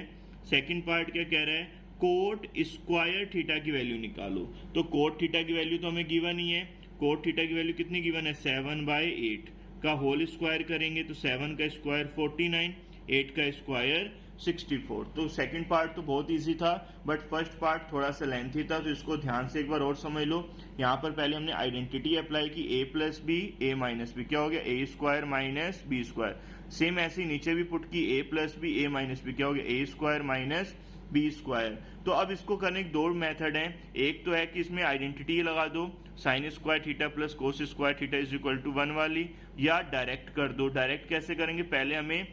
Speaker 1: सेकंड पार्ट क्या कह रहा है, कोट स्क्वायर थीटा की वैल्यू निकालो। तो कोट थीटा की वैल्यू तो हमें गिवन ही है। कोट थीटा की वैल्यू कितनी गिवन है 7/8 का होल स्क्वायर करेंगे तो 7 का स्क्वायर 49, 8 का स्क्वायर 64। तो सेकंड पार्ट तो बहुत इजी था, बट फर्स्ट पार्ट थोड़ा सा लेंथी था, तो इसको ध्यान से एक बार और समझ लो। यहाँ पर पहले हमने आइडेंटिटी अप्लाई की a plus B A minus B, क्या हो गया a square minus B square. Same ऐसे ही नीचे भी पुट की a plus B A minus B, क्या हो गया a square minus B square. तो अब इसको करने के दो मेथड हैं। एक तो है कि इसमें आइडेंटिटी लगा दो sine square theta plus cos square theta is equal to 1 वाली, या डायरेक्ट कर दो। डायरेक्ट कैसे करेंगे, पहले हमें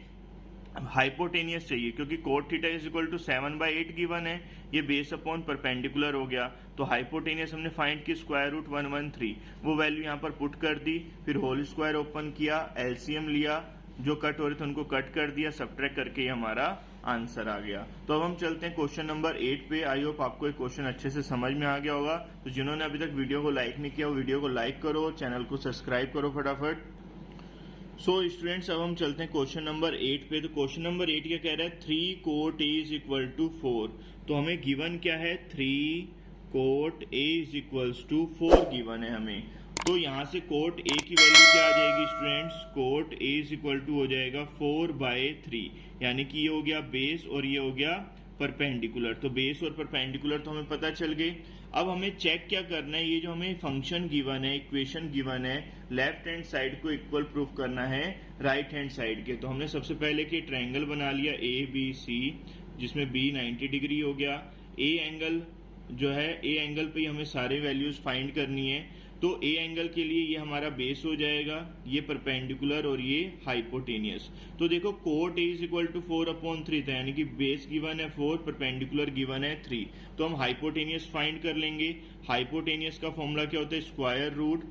Speaker 1: हाइपोटेनियस चाहिए, क्योंकि cot theta is equal to 7/8 given है, ये बेस अपॉन परपेंडिकुलर हो गया। तो हाइपोटेनियस हमने फाइंड की √113, वो वैल्यू यहाँ पर पुट कर दी, फिर होल स्क्वायर ओपन किया, एलसीएम लिया, जो कट हो रहे थे उनको कट कर दिया, सब्ट्रैक्ट करके ये हमारा आंसर आ गया। तो अब हम चलते हैं क्वेश्चन नंबर 8 पे। आई होप आपको एक क्वेश्चन अच्छे से समझ में आ गया होगा। तो जिन्होंने अभी तक वीडियो को लाइक नहीं किया वो वीडियो को लाइक करो, चैनल को सब्सक्राइब करो फटाफट। सो स्टूडेंट्स अब हम चलते हैं क्वेश्चन नंबर 8 पे। तो क्वेश्चन नंबर 8 क्या कह रहा है, 3 cot A is equal to 4। तो हमें गिवन क्या है, 3 cot A is equals to 4 given है हमें। तो यहाँ से कोट ए की वैल्यू क्या आ जाएगी students, cot A is equal to हो जाएगा 4/3, यानी कि ये हो गया बेस और ये हो गया परपेंडिकुलर। तो बेस और परपेंडिकुलर तो हमें पता चल गए। अब हमें चेक क्या करना है, ये जो हमें फंक्शन गिवन है, इक्वेशन गिवन है, लेफ्ट हैंड साइड को इक्वल प्रूफ करना है राइट हैंड साइड के। तो हमने सबसे पहले कि ट्रायंगल बना लिया ABC, जिसमें B 90 डिग्री हो गया। ए एंगल जो है, ए एंगल पे हमें सारे वैल्यूज फाइंड करनी है। तो ए एंगल के लिए ये हमारा बेस हो जाएगा, ये परपेंडिकुलर और ये हाइपोटेनियस। तो देखो cot A is equal to 4/3 था, यानी कि बेस गिवन है 4, परपेंडिकुलर गिवन है 3। तो हम हाइपोटेनियस फाइंड कर लेंगे। हाइपोटेनियस का फॉर्मूला क्या होता है, square root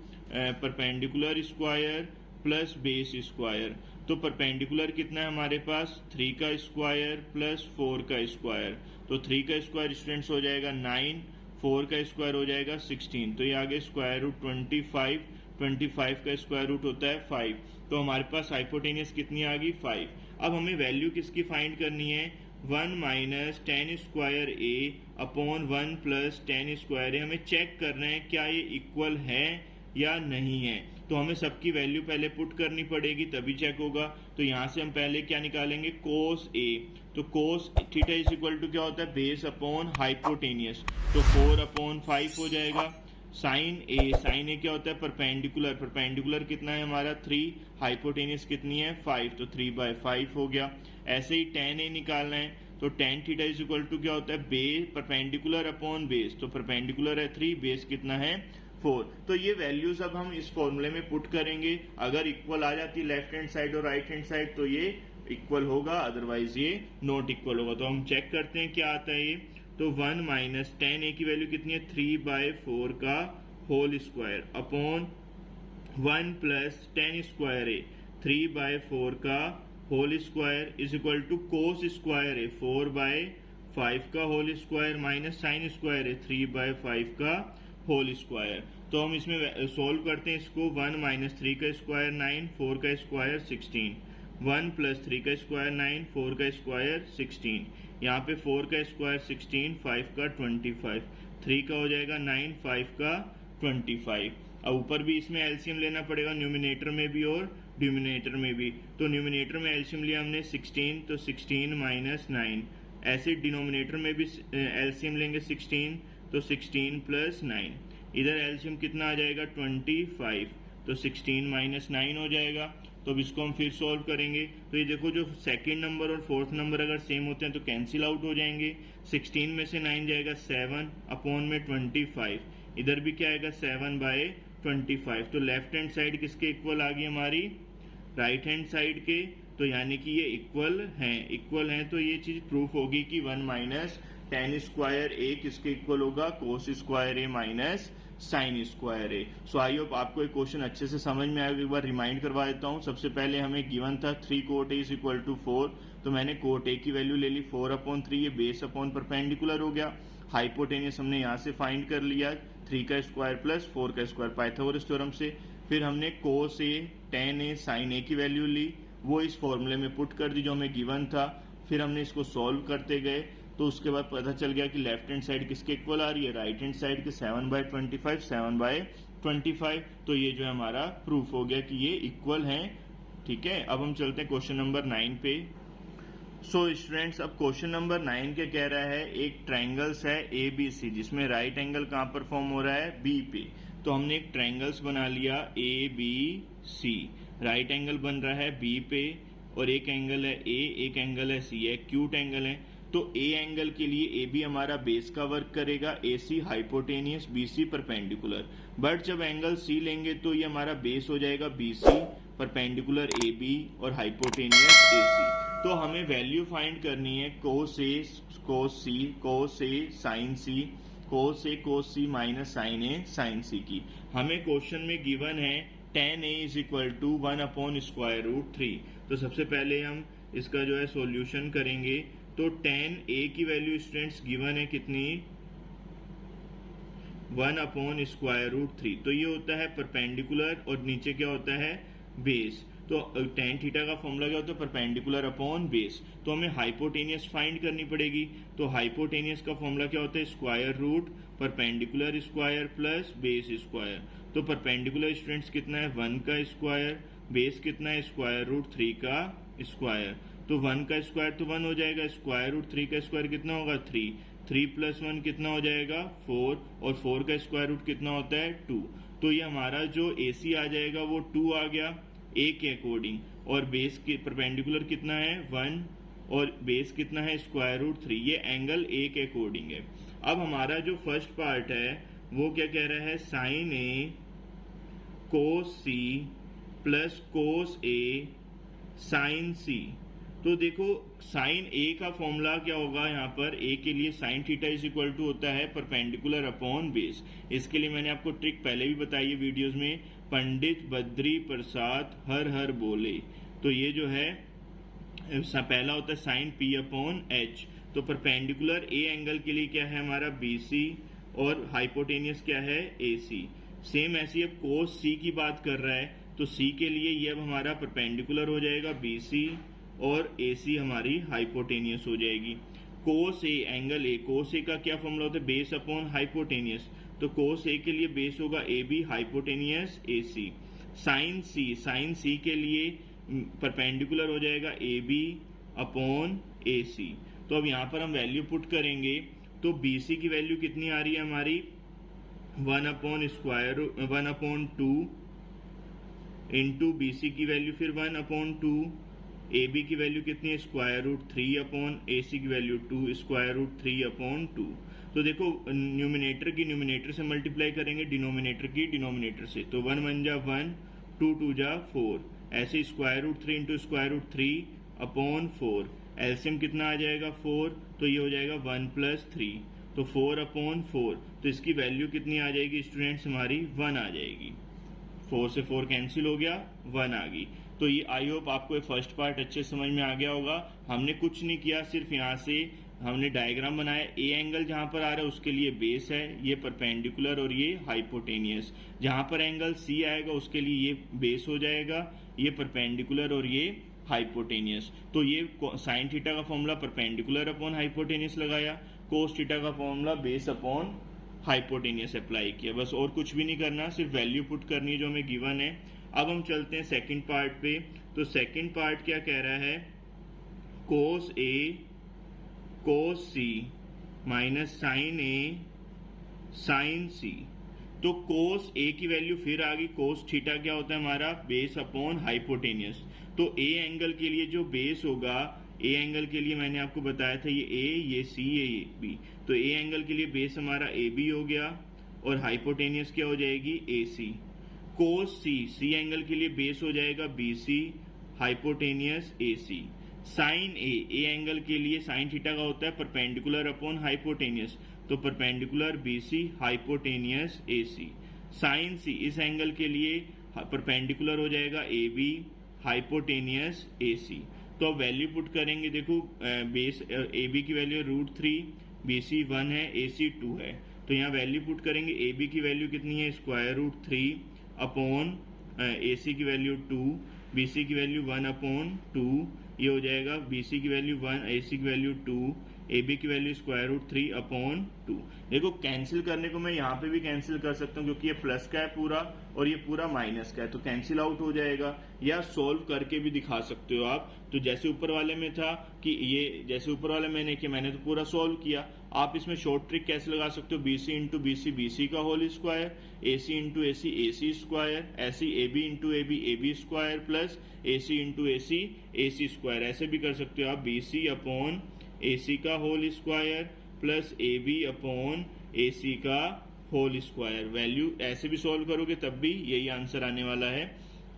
Speaker 1: perpendicular square plus base square. तो परपेंडिकुलर कितना है हमारे पास, 3 का स्क्वायर प्लस 4 का स्क्वायर। तो 3 का स्क्वायर स्टूडेंट्स हो जाएगा 9, 4 का स्क्वायर हो जाएगा 16। तो ये आगे स्क्वायर रूट 25, 25 का स्क्वायर रूट होता है 5। तो हमारे पास हाइपोटेनियस कितनी आ गई, 5। अब हमें वैल्यू किसकी फाइंड करनी है, 1 माइनस टेन स्क्वायर ए अपॉन 1 प्लस टेन स्क्वायर ए। हमें चेक करना है क्या ये इक्वल है या नहीं है। तो हमें सबकी वैल्यू पहले पुट करनी पड़ेगी, तभी चेक होगा। तो यहाँ से हम पहले क्या निकालेंगे, कोस ए। तो cos theta is equal to क्या होता है, बेस अपॉन हाइपोटेनियस। तो 4/5 हो जाएगा। साइन ए क्या होता है, परपेंडिकुलर। परपेंडिकुलर कितना है हमारा 3, हाइपोटेनियस कितनी है 5, तो 3/5 हो गया। ऐसे ही tan ए निकालना है। तो tan theta is equal to क्या होता है, बेस परपेंडिकुलर अपॉन बेस। तो परपेंडिकुलर है 3, बेस कितना है 4। तो ये वैल्यूज अब हम इस फॉर्मूले में पुट करेंगे। अगर इक्वल आ जाती लेफ्ट हैंड साइड और राइट हैंड साइड तो ये इक्वल होगा, अदरवाइज ये नॉट इक्वल होगा। तो हम चेक करते हैं क्या आता है ये। तो 1 माइनस टेन ए की वैल्यू कितनी है, 3/4 का whole square upon 1 plus ten square A 3/4 का whole square is equal to cos square है 4/5 का whole square minus sine square है 3/5 का होल स्क्वायर। तो हम इसमें सोल्व करते हैं इसको। 1 माइनस 3 का स्क्वायर 9, 4 का स्क्वायर 16, 1 प्लस 3 का स्क्वायर 9, 4 का स्क्वायर 16। यहाँ पे 4 का स्क्वायर 16, 5 का 25, 3 का हो जाएगा 9, 5 का 25। अब ऊपर भी इसमें एलसीएम लेना पड़ेगा, न्यूमिनेटर में भी और डिनोमिनेटर में भी। तो न्यूमिनेटर में एलसीएम लिया हमने 16, तो 16 माइनस 9। ऐसे डिनोमिनेटर में भी एलसीएम लेंगे 16, तो 16 प्लस 9। इधर एलसीएम कितना आ जाएगा 25, तो 16 माइनस 9 हो जाएगा। तो अब इसको हम फिर सॉल्व करेंगे। तो ये देखो जो सेकंड नंबर और फोर्थ नंबर अगर सेम होते हैं तो कैंसिल आउट हो जाएंगे। 16 में से 9 जाएगा 7 अपॉन में 25, इधर भी क्या आएगा 7/25। तो लेफ्ट हैंड साइड किसके इक्वल आ गई हमारी, राइट हैंड साइड के। तो यानी कि ये इक्वल हैं तो ये चीज प्रूफ होगी कि 1 माइनस टेन स्क्वायर ए किसके इक्वल होगा, कोस स्क्वायर ए माइनस साइन स्क्वायर ए। सो आई होप आपको ये क्वेश्चन अच्छे से समझ में आएगा। एक बार रिमाइंड करवा देता हूँ। सबसे पहले हमें गिवन था 3 cot A is equal to 4। तो मैंने कोट ए की वैल्यू ले ली 4/3, ये बेस अपॉन परपेंडिकुलर हो गया। हाइपोटेनियस हमने यहाँ से फाइंड कर लिया, 3 का स्क्वायर प्लस 4 का स्क्वायर पाइथागोरस थ्योरम से। फिर हमने कोस ए, टेन ए, साइन ए की वैल्यू ली, वो इस फॉर्मूले में पुट कर दी जो हमें गिवन था। फिर हमने इसको सॉल्व करते गए, तो उसके बाद पता चल गया कि लेफ्ट हैंड साइड किसके इक्वल आ रही है, राइट हैंड साइड के 7/25, 7/25। तो ये जो है हमारा प्रूफ हो गया कि ये इक्वल हैं। ठीक है, अब हम चलते हैं क्वेश्चन नंबर 9 पे। सो स्टूडेंट्स अब क्वेश्चन नंबर 9 क्या कह रहा है, एक ट्रायंगल्स है ABC जिसमें राइट एंगल कहाँ पर फॉर्म हो रहा है, B पे। तो हमने एक ट्रायंगल्स बना लिया ABC, राइट एंगल बन रहा है B पे और एक एंगल है A, एक एंगल है C, एक्यूट एंगल है। तो A एंगल के लिए AB हमारा बेस का वर्क करेगा, AC hypotenuse, BC perpendicular. But जब एंगल C लेंगे तो ये हमारा बेस हो जाएगा BC, परपेंडिकुलर AB और हाइपोटेनियस AC। तो हमें वैल्यू फाइंड करनी है cos A cos C, cos A sine C, cos A cos C minus sine A sine C की। हमें क्वेश्चन में गिवन है tan a is equal to 1/√3। तो सबसे पहले हम इसका जो है सॉल्यूशन करेंगे। तो tan a की वैल्यू स्टूडेंट्स गिवन है कितनी, 1/√3। तो ये होता है परपेंडिकुलर और नीचे क्या होता है बेस। तो tan थीटा का फॉर्मूला क्या होता है, परपेंडिकुलर अपॉन बेस। तो हमें हाइपोटेनियस फाइंड करनी पड़ेगी। तो हाइपोटेनियस का फॉर्मूला क्या होता है, square root perpendicular square plus base square. तो परपेंडिकुलर स्टूडेंट्स कितना है 1 का स्क्वायर, बेस कितना है स्क्वायर रूट 3 का स्क्वायर। तो 1 का स्क्वायर तो 1 हो जाएगा, स्क्वायर रूट 3 का स्क्वायर कितना होगा 3, 3 प्लस 1 कितना हो जाएगा 4, और 4 का स्क्वायर रूट कितना होता है 2। तो ये हमारा जो AC आ जाएगा वो 2 आ गया A के अकॉर्डिंग, और बेस के परपेंडिकुलर कितना है 1 और बेस कितना है स्क्वायर रूट 3। ये एंगल A के अकॉर्डिंग है। अब हमारा जो फर्स्ट पार्ट है वो क्या कह रहा है, sine A cos C plus cos A sine C। तो देखो साइन A का फॉर्मूला क्या होगा, यहाँ पर A के लिए sine theta is equal to होता है परपेंडिकुलर अपॉन बेस। इसके लिए मैंने आपको ट्रिक पहले भी बताई है वीडियोस में, पंडित बद्री प्रसाद हर हर बोले। तो ये जो है पहला होता है साइन P अपॉन H। तो परपेंडिकुलर A एंगल के लिए क्या है हमारा BC और हाइपोटेनियस क्या है AC। सेम ऐसी अब कोस C की बात कर रहा है, तो C के लिए ये अब हमारा परपेंडिकुलर हो जाएगा BC और AC हमारी हाइपोटेनियस हो जाएगी। कोस A angle A, cos A का क्या फॉर्मूला होता है, बेस अपॉन हाइपोटेनियस। तो कोस A के लिए बेस होगा AB, hypotenuse AC। Sine C के लिए परपेंडिकुलर हो जाएगा AB अपॉन AC। तो अब यहाँ पर हम वैल्यू पुट करेंगे। तो BC की वैल्यू कितनी आ रही है हमारी 1/2 इंटू BC की वैल्यू फिर 1/2, AB की वैल्यू कितनी है स्क्वायर रूट 3 अपॉन AC की वैल्यू 2 स्क्वायर रूट 3/2। तो देखो न्यूमिनेटर की न्यूमिनेटर से मल्टीप्लाई करेंगे, डिनोमिनेटर की डिनोमिनेटर से। तो 1 1 जा 1, 2 2 जा 4, ऐसे square root 3 into square root 3/4। LCM कितना आ जाएगा 4, तो ये हो जाएगा 1 + 3, तो 4/4। तो इसकी वैल्यू कितनी आ जाएगी स्टूडेंट्स हमारी 1 आ जाएगी। 4 से 4 कैंसिल हो गया, 1 आ गई। तो ये आई होप आपको फर्स्ट पार्ट अच्छे समझ में आ गया होगा। हमने कुछ नहीं किया, सिर्फ यहाँ से हमने डायग्राम बनाया। ए एंगल जहाँ पर आ रहा है उसके लिए बेस है, ये परपेंडिकुलर और ये हाइपोटेनियस। जहाँ पर एंगल सी आएगा उसके लिए ये बेस हो जाएगा, ये परपेंडिकुलर और ये हाइपोटेनियस। तो ये साइन थीटा का फॉर्मूला परपेंडिकुलर अपॉन हाइपोटेनियस लगाया, कोस थीटा का formula base upon hypotenuse apply किया, बस और कुछ भी नहीं करना, सिर्फ वैल्यू पुट करनी है जो हमें गिवन है। अब हम चलते हैं सेकंड पार्ट पे। तो सेकंड पार्ट क्या कह रहा है, cos A cos C minus sine A sine C। तो कोस A की वैल्यू फिर आ गई, कोस थीटा क्या होता है हमारा बेस अपॉन हाइपोटेनियस। तो A एंगल के लिए जो बेस होगा, A एंगल के लिए मैंने आपको बताया था ये A, ये C, ये B। तो A एंगल के लिए बेस हमारा AB हो गया और हाइपोटेनियस क्या हो जाएगी AC। कोस C एंगल के लिए बेस हो जाएगा BC, hypotenuse AC। Sine A angle के लिए साइन थीटा का होता है परपेंडिकुलर अपॉन हाइपोटेनियस, तो perpendicular BC, hypotenuse AC। Sine C इस एंगल के लिए परपेंडिकुलर हो जाएगा AB, हाइपोटेनियस AC। तो अब वैल्यू पुट करेंगे, देखो बेस AB की वैल्यू √3, BC 1 है, AC 2 है। तो यहाँ वैल्यू पुट करेंगे, AB की वैल्यू कितनी है स्क्वायर रूट 3 अपॉन AC की वैल्यू 2, BC की वैल्यू 1/2, ये हो जाएगा BC की वैल्यू 1, AC की वैल्यू 2, AB की वैल्यू स्क्वायर रूट 3/2। देखो कैंसिल करने को मैं यहाँ पे भी कैंसिल कर सकता हूँ क्योंकि ये प्लस का है पूरा और ये पूरा माइनस का है, तो कैंसिल आउट हो जाएगा। या सोल्व करके भी दिखा सकते हो आप। तो जैसे ऊपर वाले में था कि ये जैसे ऊपर वाले मैंने किया, मैंने तो पूरा सोल्व किया। आप इसमें शॉर्ट ट्रिक कैसे लगा सकते हो, BC इंटू BC BC का whole square, AC into AC AC square, ऐसे AB into AB AB square plus AC into AC AC square, ऐसे भी कर सकते हो आप। BC अपॉन AC का whole square plus AB upon AC का होल स्क्वायर। वैल्यू ऐसे भी सॉल्व करोगे तब भी यही आंसर आने वाला है।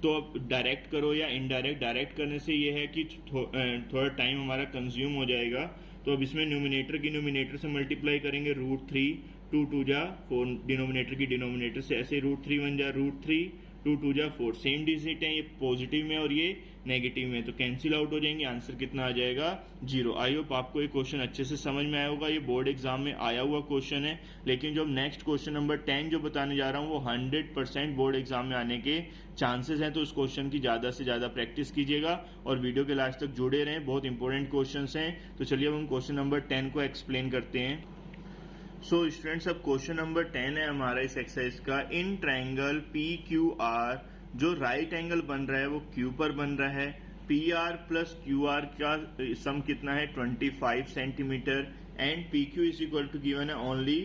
Speaker 1: तो अब डायरेक्ट करो या इनडायरेक्ट, डायरेक्ट करने से ये है कि थोड़ा टाइम हमारा कंज्यूम हो जाएगा। तो अब इसमें न्यूमिनेटर की न्यूमिनेटर से मल्टीप्लाई करेंगे, √3, 2 जा 4, डिनोमिनेटर की डिनोमिनेटर से, ऐसे √3 जा √3, 2 जा 4, सेम डिजिट है, ये पॉजिटिव में और ये नेगेटिव में, तो कैंसिल आउट हो जाएंगे। आंसर कितना आ जाएगा? 0। आई होप आपको ये क्वेश्चन अच्छे से समझ में आया होगा। ये बोर्ड एग्जाम में आया हुआ क्वेश्चन है, लेकिन जो नेक्स्ट क्वेश्चन नंबर 10 जो बताने जा रहा हूँ वो 100% बोर्ड एग्जाम में आने के चांसेस हैं। तो उस क्वेश्चन की ज़्यादा से ज़्यादा प्रैक्टिस कीजिएगा और वीडियो के लास्ट तक जुड़े रहें, बहुत इंपॉर्टेंट क्वेश्चन हैं। तो चलिए अब हम क्वेश्चन नंबर 10 को एक्सप्लेन करते हैं। सो स्टूडेंट्स, अब क्वेश्चन नंबर 10 है हमारा इस एक्सरसाइज का। इन ट्रायंगल PQR जो राइट एंगल बन रहा है वो Q पर बन रहा है। PR प्लस QR का सम कितना है? 25 centimetre and PQ is equal to given है ओनली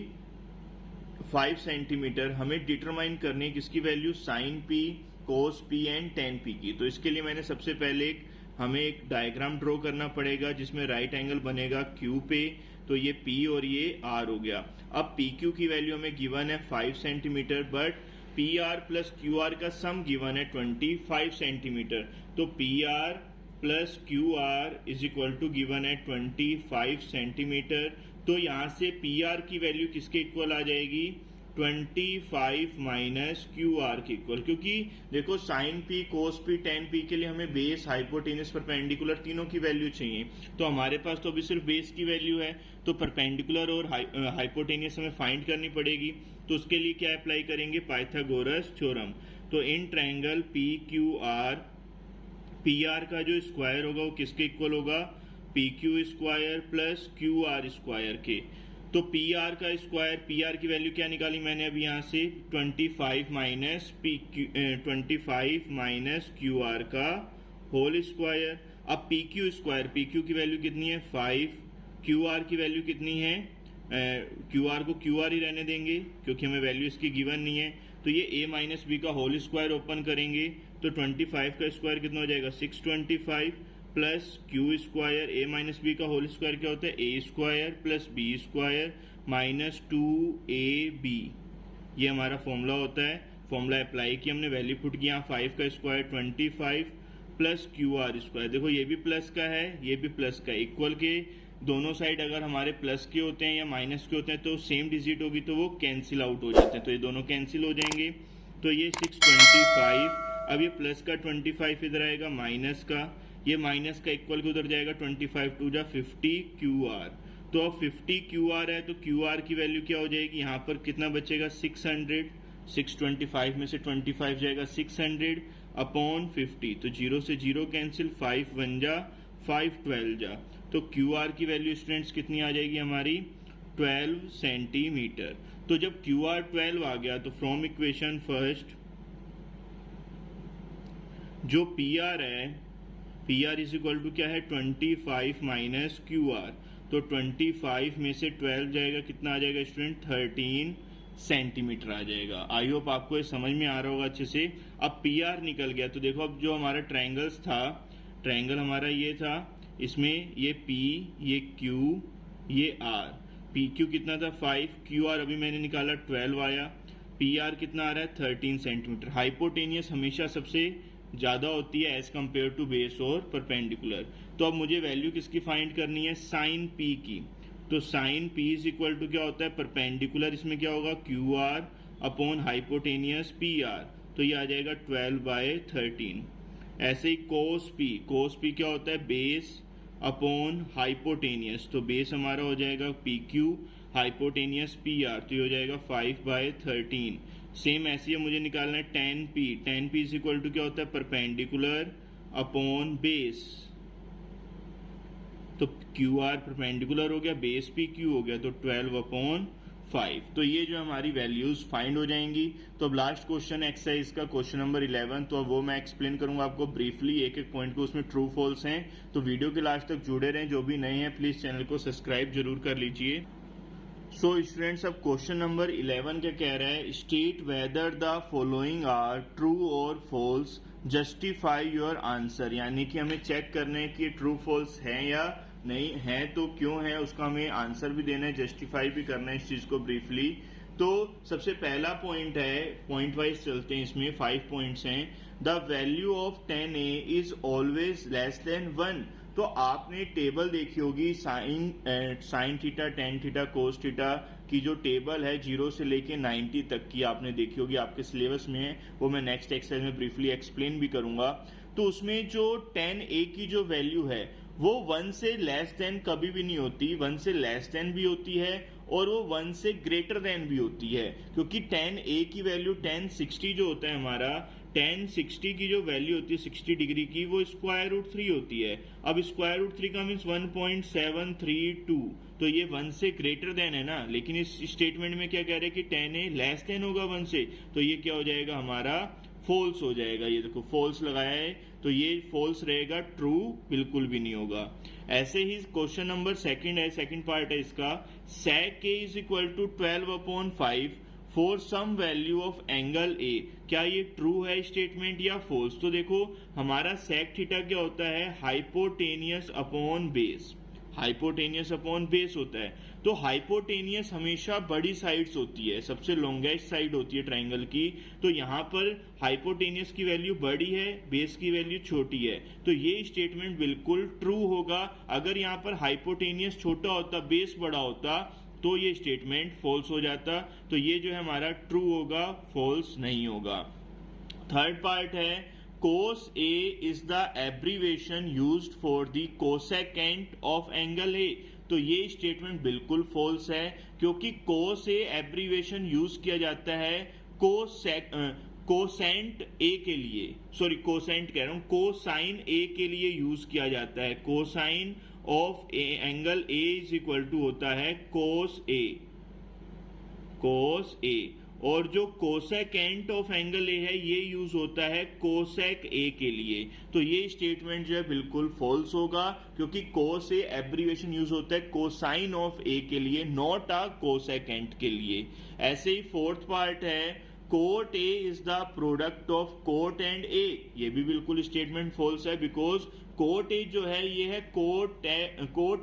Speaker 1: 5 सेंटीमीटर। हमें डिटरमाइन करनी है किसकी value? Sine P, cos P and tan P की। तो इसके लिए मैंने सबसे पहले हमें एक डायग्राम ड्रॉ करना पड़ेगा जिसमें राइट एंगल बनेगा Q पे, तो ये P और ये R हो गया। अब PQ की वैल्यू हमें गिवन है 5 centimetre, but PR plus QR का सम गिवन है 25 सेंटीमीटर। तो PR plus QR is equal to given है 25 सेंटीमीटर। तो यहाँ से PR की वैल्यू किसके इक्वल आ जाएगी? 25 माइनस QR के इक्वल, क्योंकि देखो sign P, cos P, ten P के लिए हमें बेस, हाइपोटेनस, परपेंडिकुलर तीनों की वैल्यू चाहिए। तो हमारे पास तो अभी सिर्फ बेस की वैल्यू है, तो परपेंडिकुलर और हाइपोटेनस हमें फाइंड करनी पड़ेगी। तो उसके लिए क्या अप्लाई करेंगे? Pythagoras theorem. तो इन ट्रायंगल PQR, PR का जो स्क्वायर होगा वो किसके इक्वल होगा? PQ square plus QR square के। तो PR का स्क्वायर, PR की वैल्यू क्या निकाली मैंने अभी यहाँ से? 25 माइनस QR का होल स्क्वायर। अब PQ स्क्वायर, PQ की वैल्यू कितनी है? 5। QR की वैल्यू कितनी है? QR को QR ही रहने देंगे क्योंकि हमें वैल्यू इसकी गिवन नहीं है। तो ये A माइनस B का होल स्क्वायर ओपन करेंगे तो 25 का स्क्वायर कितना हो जाएगा? 625 plus Q square, A minus B का होल स्क्वायर क्या होता है? A square plus B square minus 2AB, ये हमारा फॉर्मूला होता है। फॉर्मूला अप्लाई किया हमने, वैल्यू पुट किया। 5 का स्क्वायर 25 प्लस QR स्क्वायर, देखो ये भी प्लस का है, ये भी प्लस का है। इक्वल के दोनों साइड अगर हमारे प्लस के होते हैं या माइनस के होते हैं तो सेम डिजिट होगी तो वो कैंसिल आउट हो जाते हैं, तो ये दोनों कैंसिल हो जाएंगे। तो ये 625, अब ये प्लस का 25 इधर आएगा, माइनस का, ये माइनस का इक्वल के उधर जाएगा, 25 2 जा 50 QR। तो अब 50 QR है तो QR की वैल्यू क्या हो जाएगी? यहाँ पर कितना बचेगा? 600। 625 में से 25 जाएगा 600 अपॉन 50, तो 0 से 0 कैंसिल, 5 1 जा 5 12 जा। तो QR की वैल्यू स्टूडेंट्स कितनी आ जाएगी हमारी? 12 सेंटीमीटर। तो जब QR 12 आ गया तो फ्रॉम इक्वेशन फर्स्ट जो PR है, PR इज इक्वल टू क्या है? 25 माइनस QR। तो 25 में से 12 जाएगा, कितना आ जाएगा स्टूडेंट? 13 सेंटीमीटर आ जाएगा। आई होप आपको ये समझ में आ रहा होगा अच्छे से। अब PR निकल गया तो देखो अब जो हमारा ट्रायंगल्स था, ट्रायंगल हमारा ये था, इसमें ये P, ये Q, ये R। PQ कितना था? 5, QR अभी मैंने निकाला 12 आया, PR कितना आ रहा है? 13 सेंटीमीटर। हाइपोटेनियस हमेशा सबसे ज़्यादा होती है एज कम्पेयर टू बेस और परपेंडिकुलर। तो अब मुझे वैल्यू किसकी फाइंड करनी है? साइन P की। तो sine P is equal to क्या होता है? परपेंडिकुलर इसमें क्या होगा? QR अपॉन हाइपोटेनियस PR, तो ये आ जाएगा 12/13। ऐसे ही कोस P क्या होता है? बेस अपॉन हाइपोटेनियस, तो बेस हमारा हो जाएगा PQ, हाइपोटेनियस PR, तो ये हो जाएगा 5/13। सेम ऐसे ही मुझे निकालना है tan P is equal to क्या होता है? परपेंडिकुलर अपॉन बेस, तो QR परपेंडिकुलर हो गया, बेस PQ हो गया, तो 12/5। तो ये जो हमारी वैल्यूज फाइंड हो जाएंगी। तो अब लास्ट क्वेश्चन एक्सरसाइज का क्वेश्चन नंबर 11, तो अब वो मैं एक्सप्लेन करूंगा आपको ब्रीफली, एक एक पॉइंट को, उसमें ट्रू फॉल्स हैं। तो वीडियो के लास्ट तक जुड़े रहें। जो भी नए हैं प्लीज चैनल को सब्सक्राइब जरूर कर लीजिए। सो स्टूडेंट्स, अब क्वेश्चन नंबर 11 क्या कह रहा है? State whether the following are true और फॉल्स, जस्टिफाई योर आंसर। यानी कि हमें चेक करना है कि ट्रू फॉल्स है या नहीं है, तो क्यों है उसका हमें आंसर भी देना है, जस्टिफाई भी करना है इस चीज को ब्रीफली। तो सबसे पहला पॉइंट है, पॉइंट वाइज चलते हैं, इसमें 5 पॉइंट्स हैं। The value of 10a is always less than 1। तो आपने टेबल देखी होगी sine theta, tan theta, cos theta की जो टेबल है 0 से लेके 90 तक की आपने देखी होगी, आपके सिलेबस में है, वो मैं नेक्स्ट एक्सरसाइज में ब्रीफली एक्सप्लेन भी करूंगा। तो उसमें जो 10a की जो वैल्यू है वो 1 से लेस देन कभी भी नहीं होती, 1 से लेस देन भी होती है और वो 1 से ग्रेटर देन भी होती है, क्योंकि 10a की वैल्यू 1060 जो होता है हमारा, 1060 की जो वैल्यू होती है 60 डिग्री की, वो स्क्वायर रूट 3 होती है। अब स्क्वायर रूट 3 का मीन्स 1.732, तो ये 1 से ग्रेटर देन है ना, लेकिन इस स्टेटमेंट में क्या कह रहे हैं कि 10a लेस देन होगा 1 से, तो ये क्या हो जाएगा हमारा फॉल्स हो जाएगा। ये देखो फॉल्स लगाया है, तो ये फॉल्स रहेगा, ट्रू बिल्कुल भी नहीं होगा। ऐसे ही क्वेश्चन नंबर सेकंड है, सेकंड पार्ट है इसका, sec a is equal to 12/5 for some value of angle A. क्या ये ट्रू है स्टेटमेंट या फॉल्स? तो देखो हमारा sec थीटा क्या होता है, hypotenuse upon base, hypotenuse upon base होता है। तो हाइपोटेनियस हमेशा बड़ी साइड्स होती है, सबसे लॉन्गेस्ट साइड होती है ट्राइंगल की, तो यहाँ पर हाइपोटेनियस की वैल्यू बड़ी है, बेस की वैल्यू छोटी है, तो ये स्टेटमेंट बिल्कुल ट्रू होगा। अगर यहाँ पर हाइपोटेनियस छोटा होता, बेस बड़ा होता, तो ये स्टेटमेंट फॉल्स हो जाता। तो ये जो है हमारा ट्रू होगा, फॉल्स नहीं होगा। थर्ड पार्ट है, cos A is the abbreviation used for the cosecant of angle A। तो ये स्टेटमेंट बिल्कुल फॉल्स है, क्योंकि cos A एब्रीवेशन यूज किया जाता है कोसेंट A के लिए, सॉरी कोसेंट कह रहा हूं, कोसाइन A के लिए यूज किया जाता है। Cosine of angle A is equal to होता है cos A, cos A। और जो कोसेकेंट ऑफ एंगल ए है ये यूज होता है कोसेक ए के लिए। तो ये स्टेटमेंट जो है बिल्कुल फॉल्स होगा, क्योंकि कोस ए एब्रीवेशन यूज होता है कोसाइन ऑफ ए के लिए, नॉट अ कोसेकेंट के लिए। ऐसे ही फोर्थ पार्ट है, cot A is the product of cot and A. ये भी बिल्कुल स्टेटमेंट फॉल्स है, बिकॉज कोट ए जो है ये है cot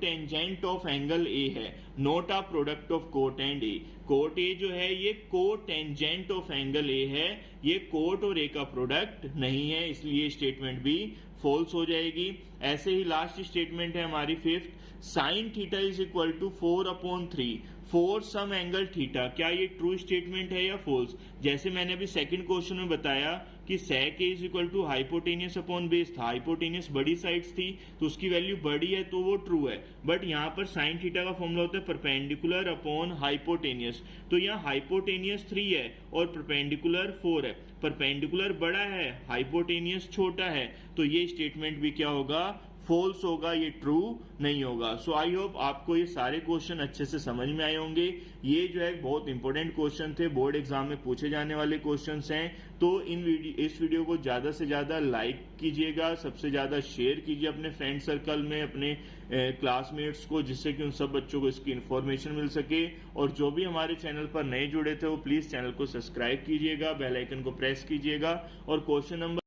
Speaker 1: tangent of angle A है, not a product of cot and A. Cot A जो है ये cot tangent of angle A है, ये कोट और ए का प्रोडक्ट नहीं है, इसलिए स्टेटमेंट भी फॉल्स हो जाएगी। ऐसे ही लास्ट स्टेटमेंट है हमारी fifth, sine theta is equal to 4/3 for some angle theta. क्या ये ट्रू स्टेटमेंट है या फॉल्स? जैसे मैंने अभी सेकंड क्वेश्चन में बताया कि sec a is equal to hypotenuse upon base था, हाइपोटेनियस बड़ी साइड्स थी तो उसकी वैल्यू बड़ी है तो वो ट्रू है, बट यहाँ पर साइन थीटा का फॉर्मूला होता है परपेंडिकुलर अपॉन हाइपोटेनियस। तो यहाँ हाइपोटेनियस 3 है और परपेंडिकुलर 4 है, परपेंडिकुलर बड़ा है, हाइपोटेनियस छोटा है, तो ये स्टेटमेंट भी क्या होगा, फॉल्स होगा, ये ट्रू नहीं होगा। सो आई होप आपको ये सारे क्वेश्चन अच्छे से समझ में आए होंगे। ये जो है बहुत इंपॉर्टेंट क्वेश्चन थे, बोर्ड एग्जाम में पूछे जाने वाले क्वेश्चंस हैं। तो इस वीडियो को ज्यादा से ज्यादा लाइक कीजिएगा, सबसे ज्यादा शेयर कीजिए अपने फ्रेंड सर्कल में, अपने क्लासमेट्स को, जिससे कि उन सब बच्चों को इसकी इन्फॉर्मेशन मिल सके। और जो भी हमारे चैनल पर नए जुड़े थे वो प्लीज चैनल को सब्सक्राइब कीजिएगा, बेल आइकन को प्रेस कीजिएगा। और क्वेश्चन नंबर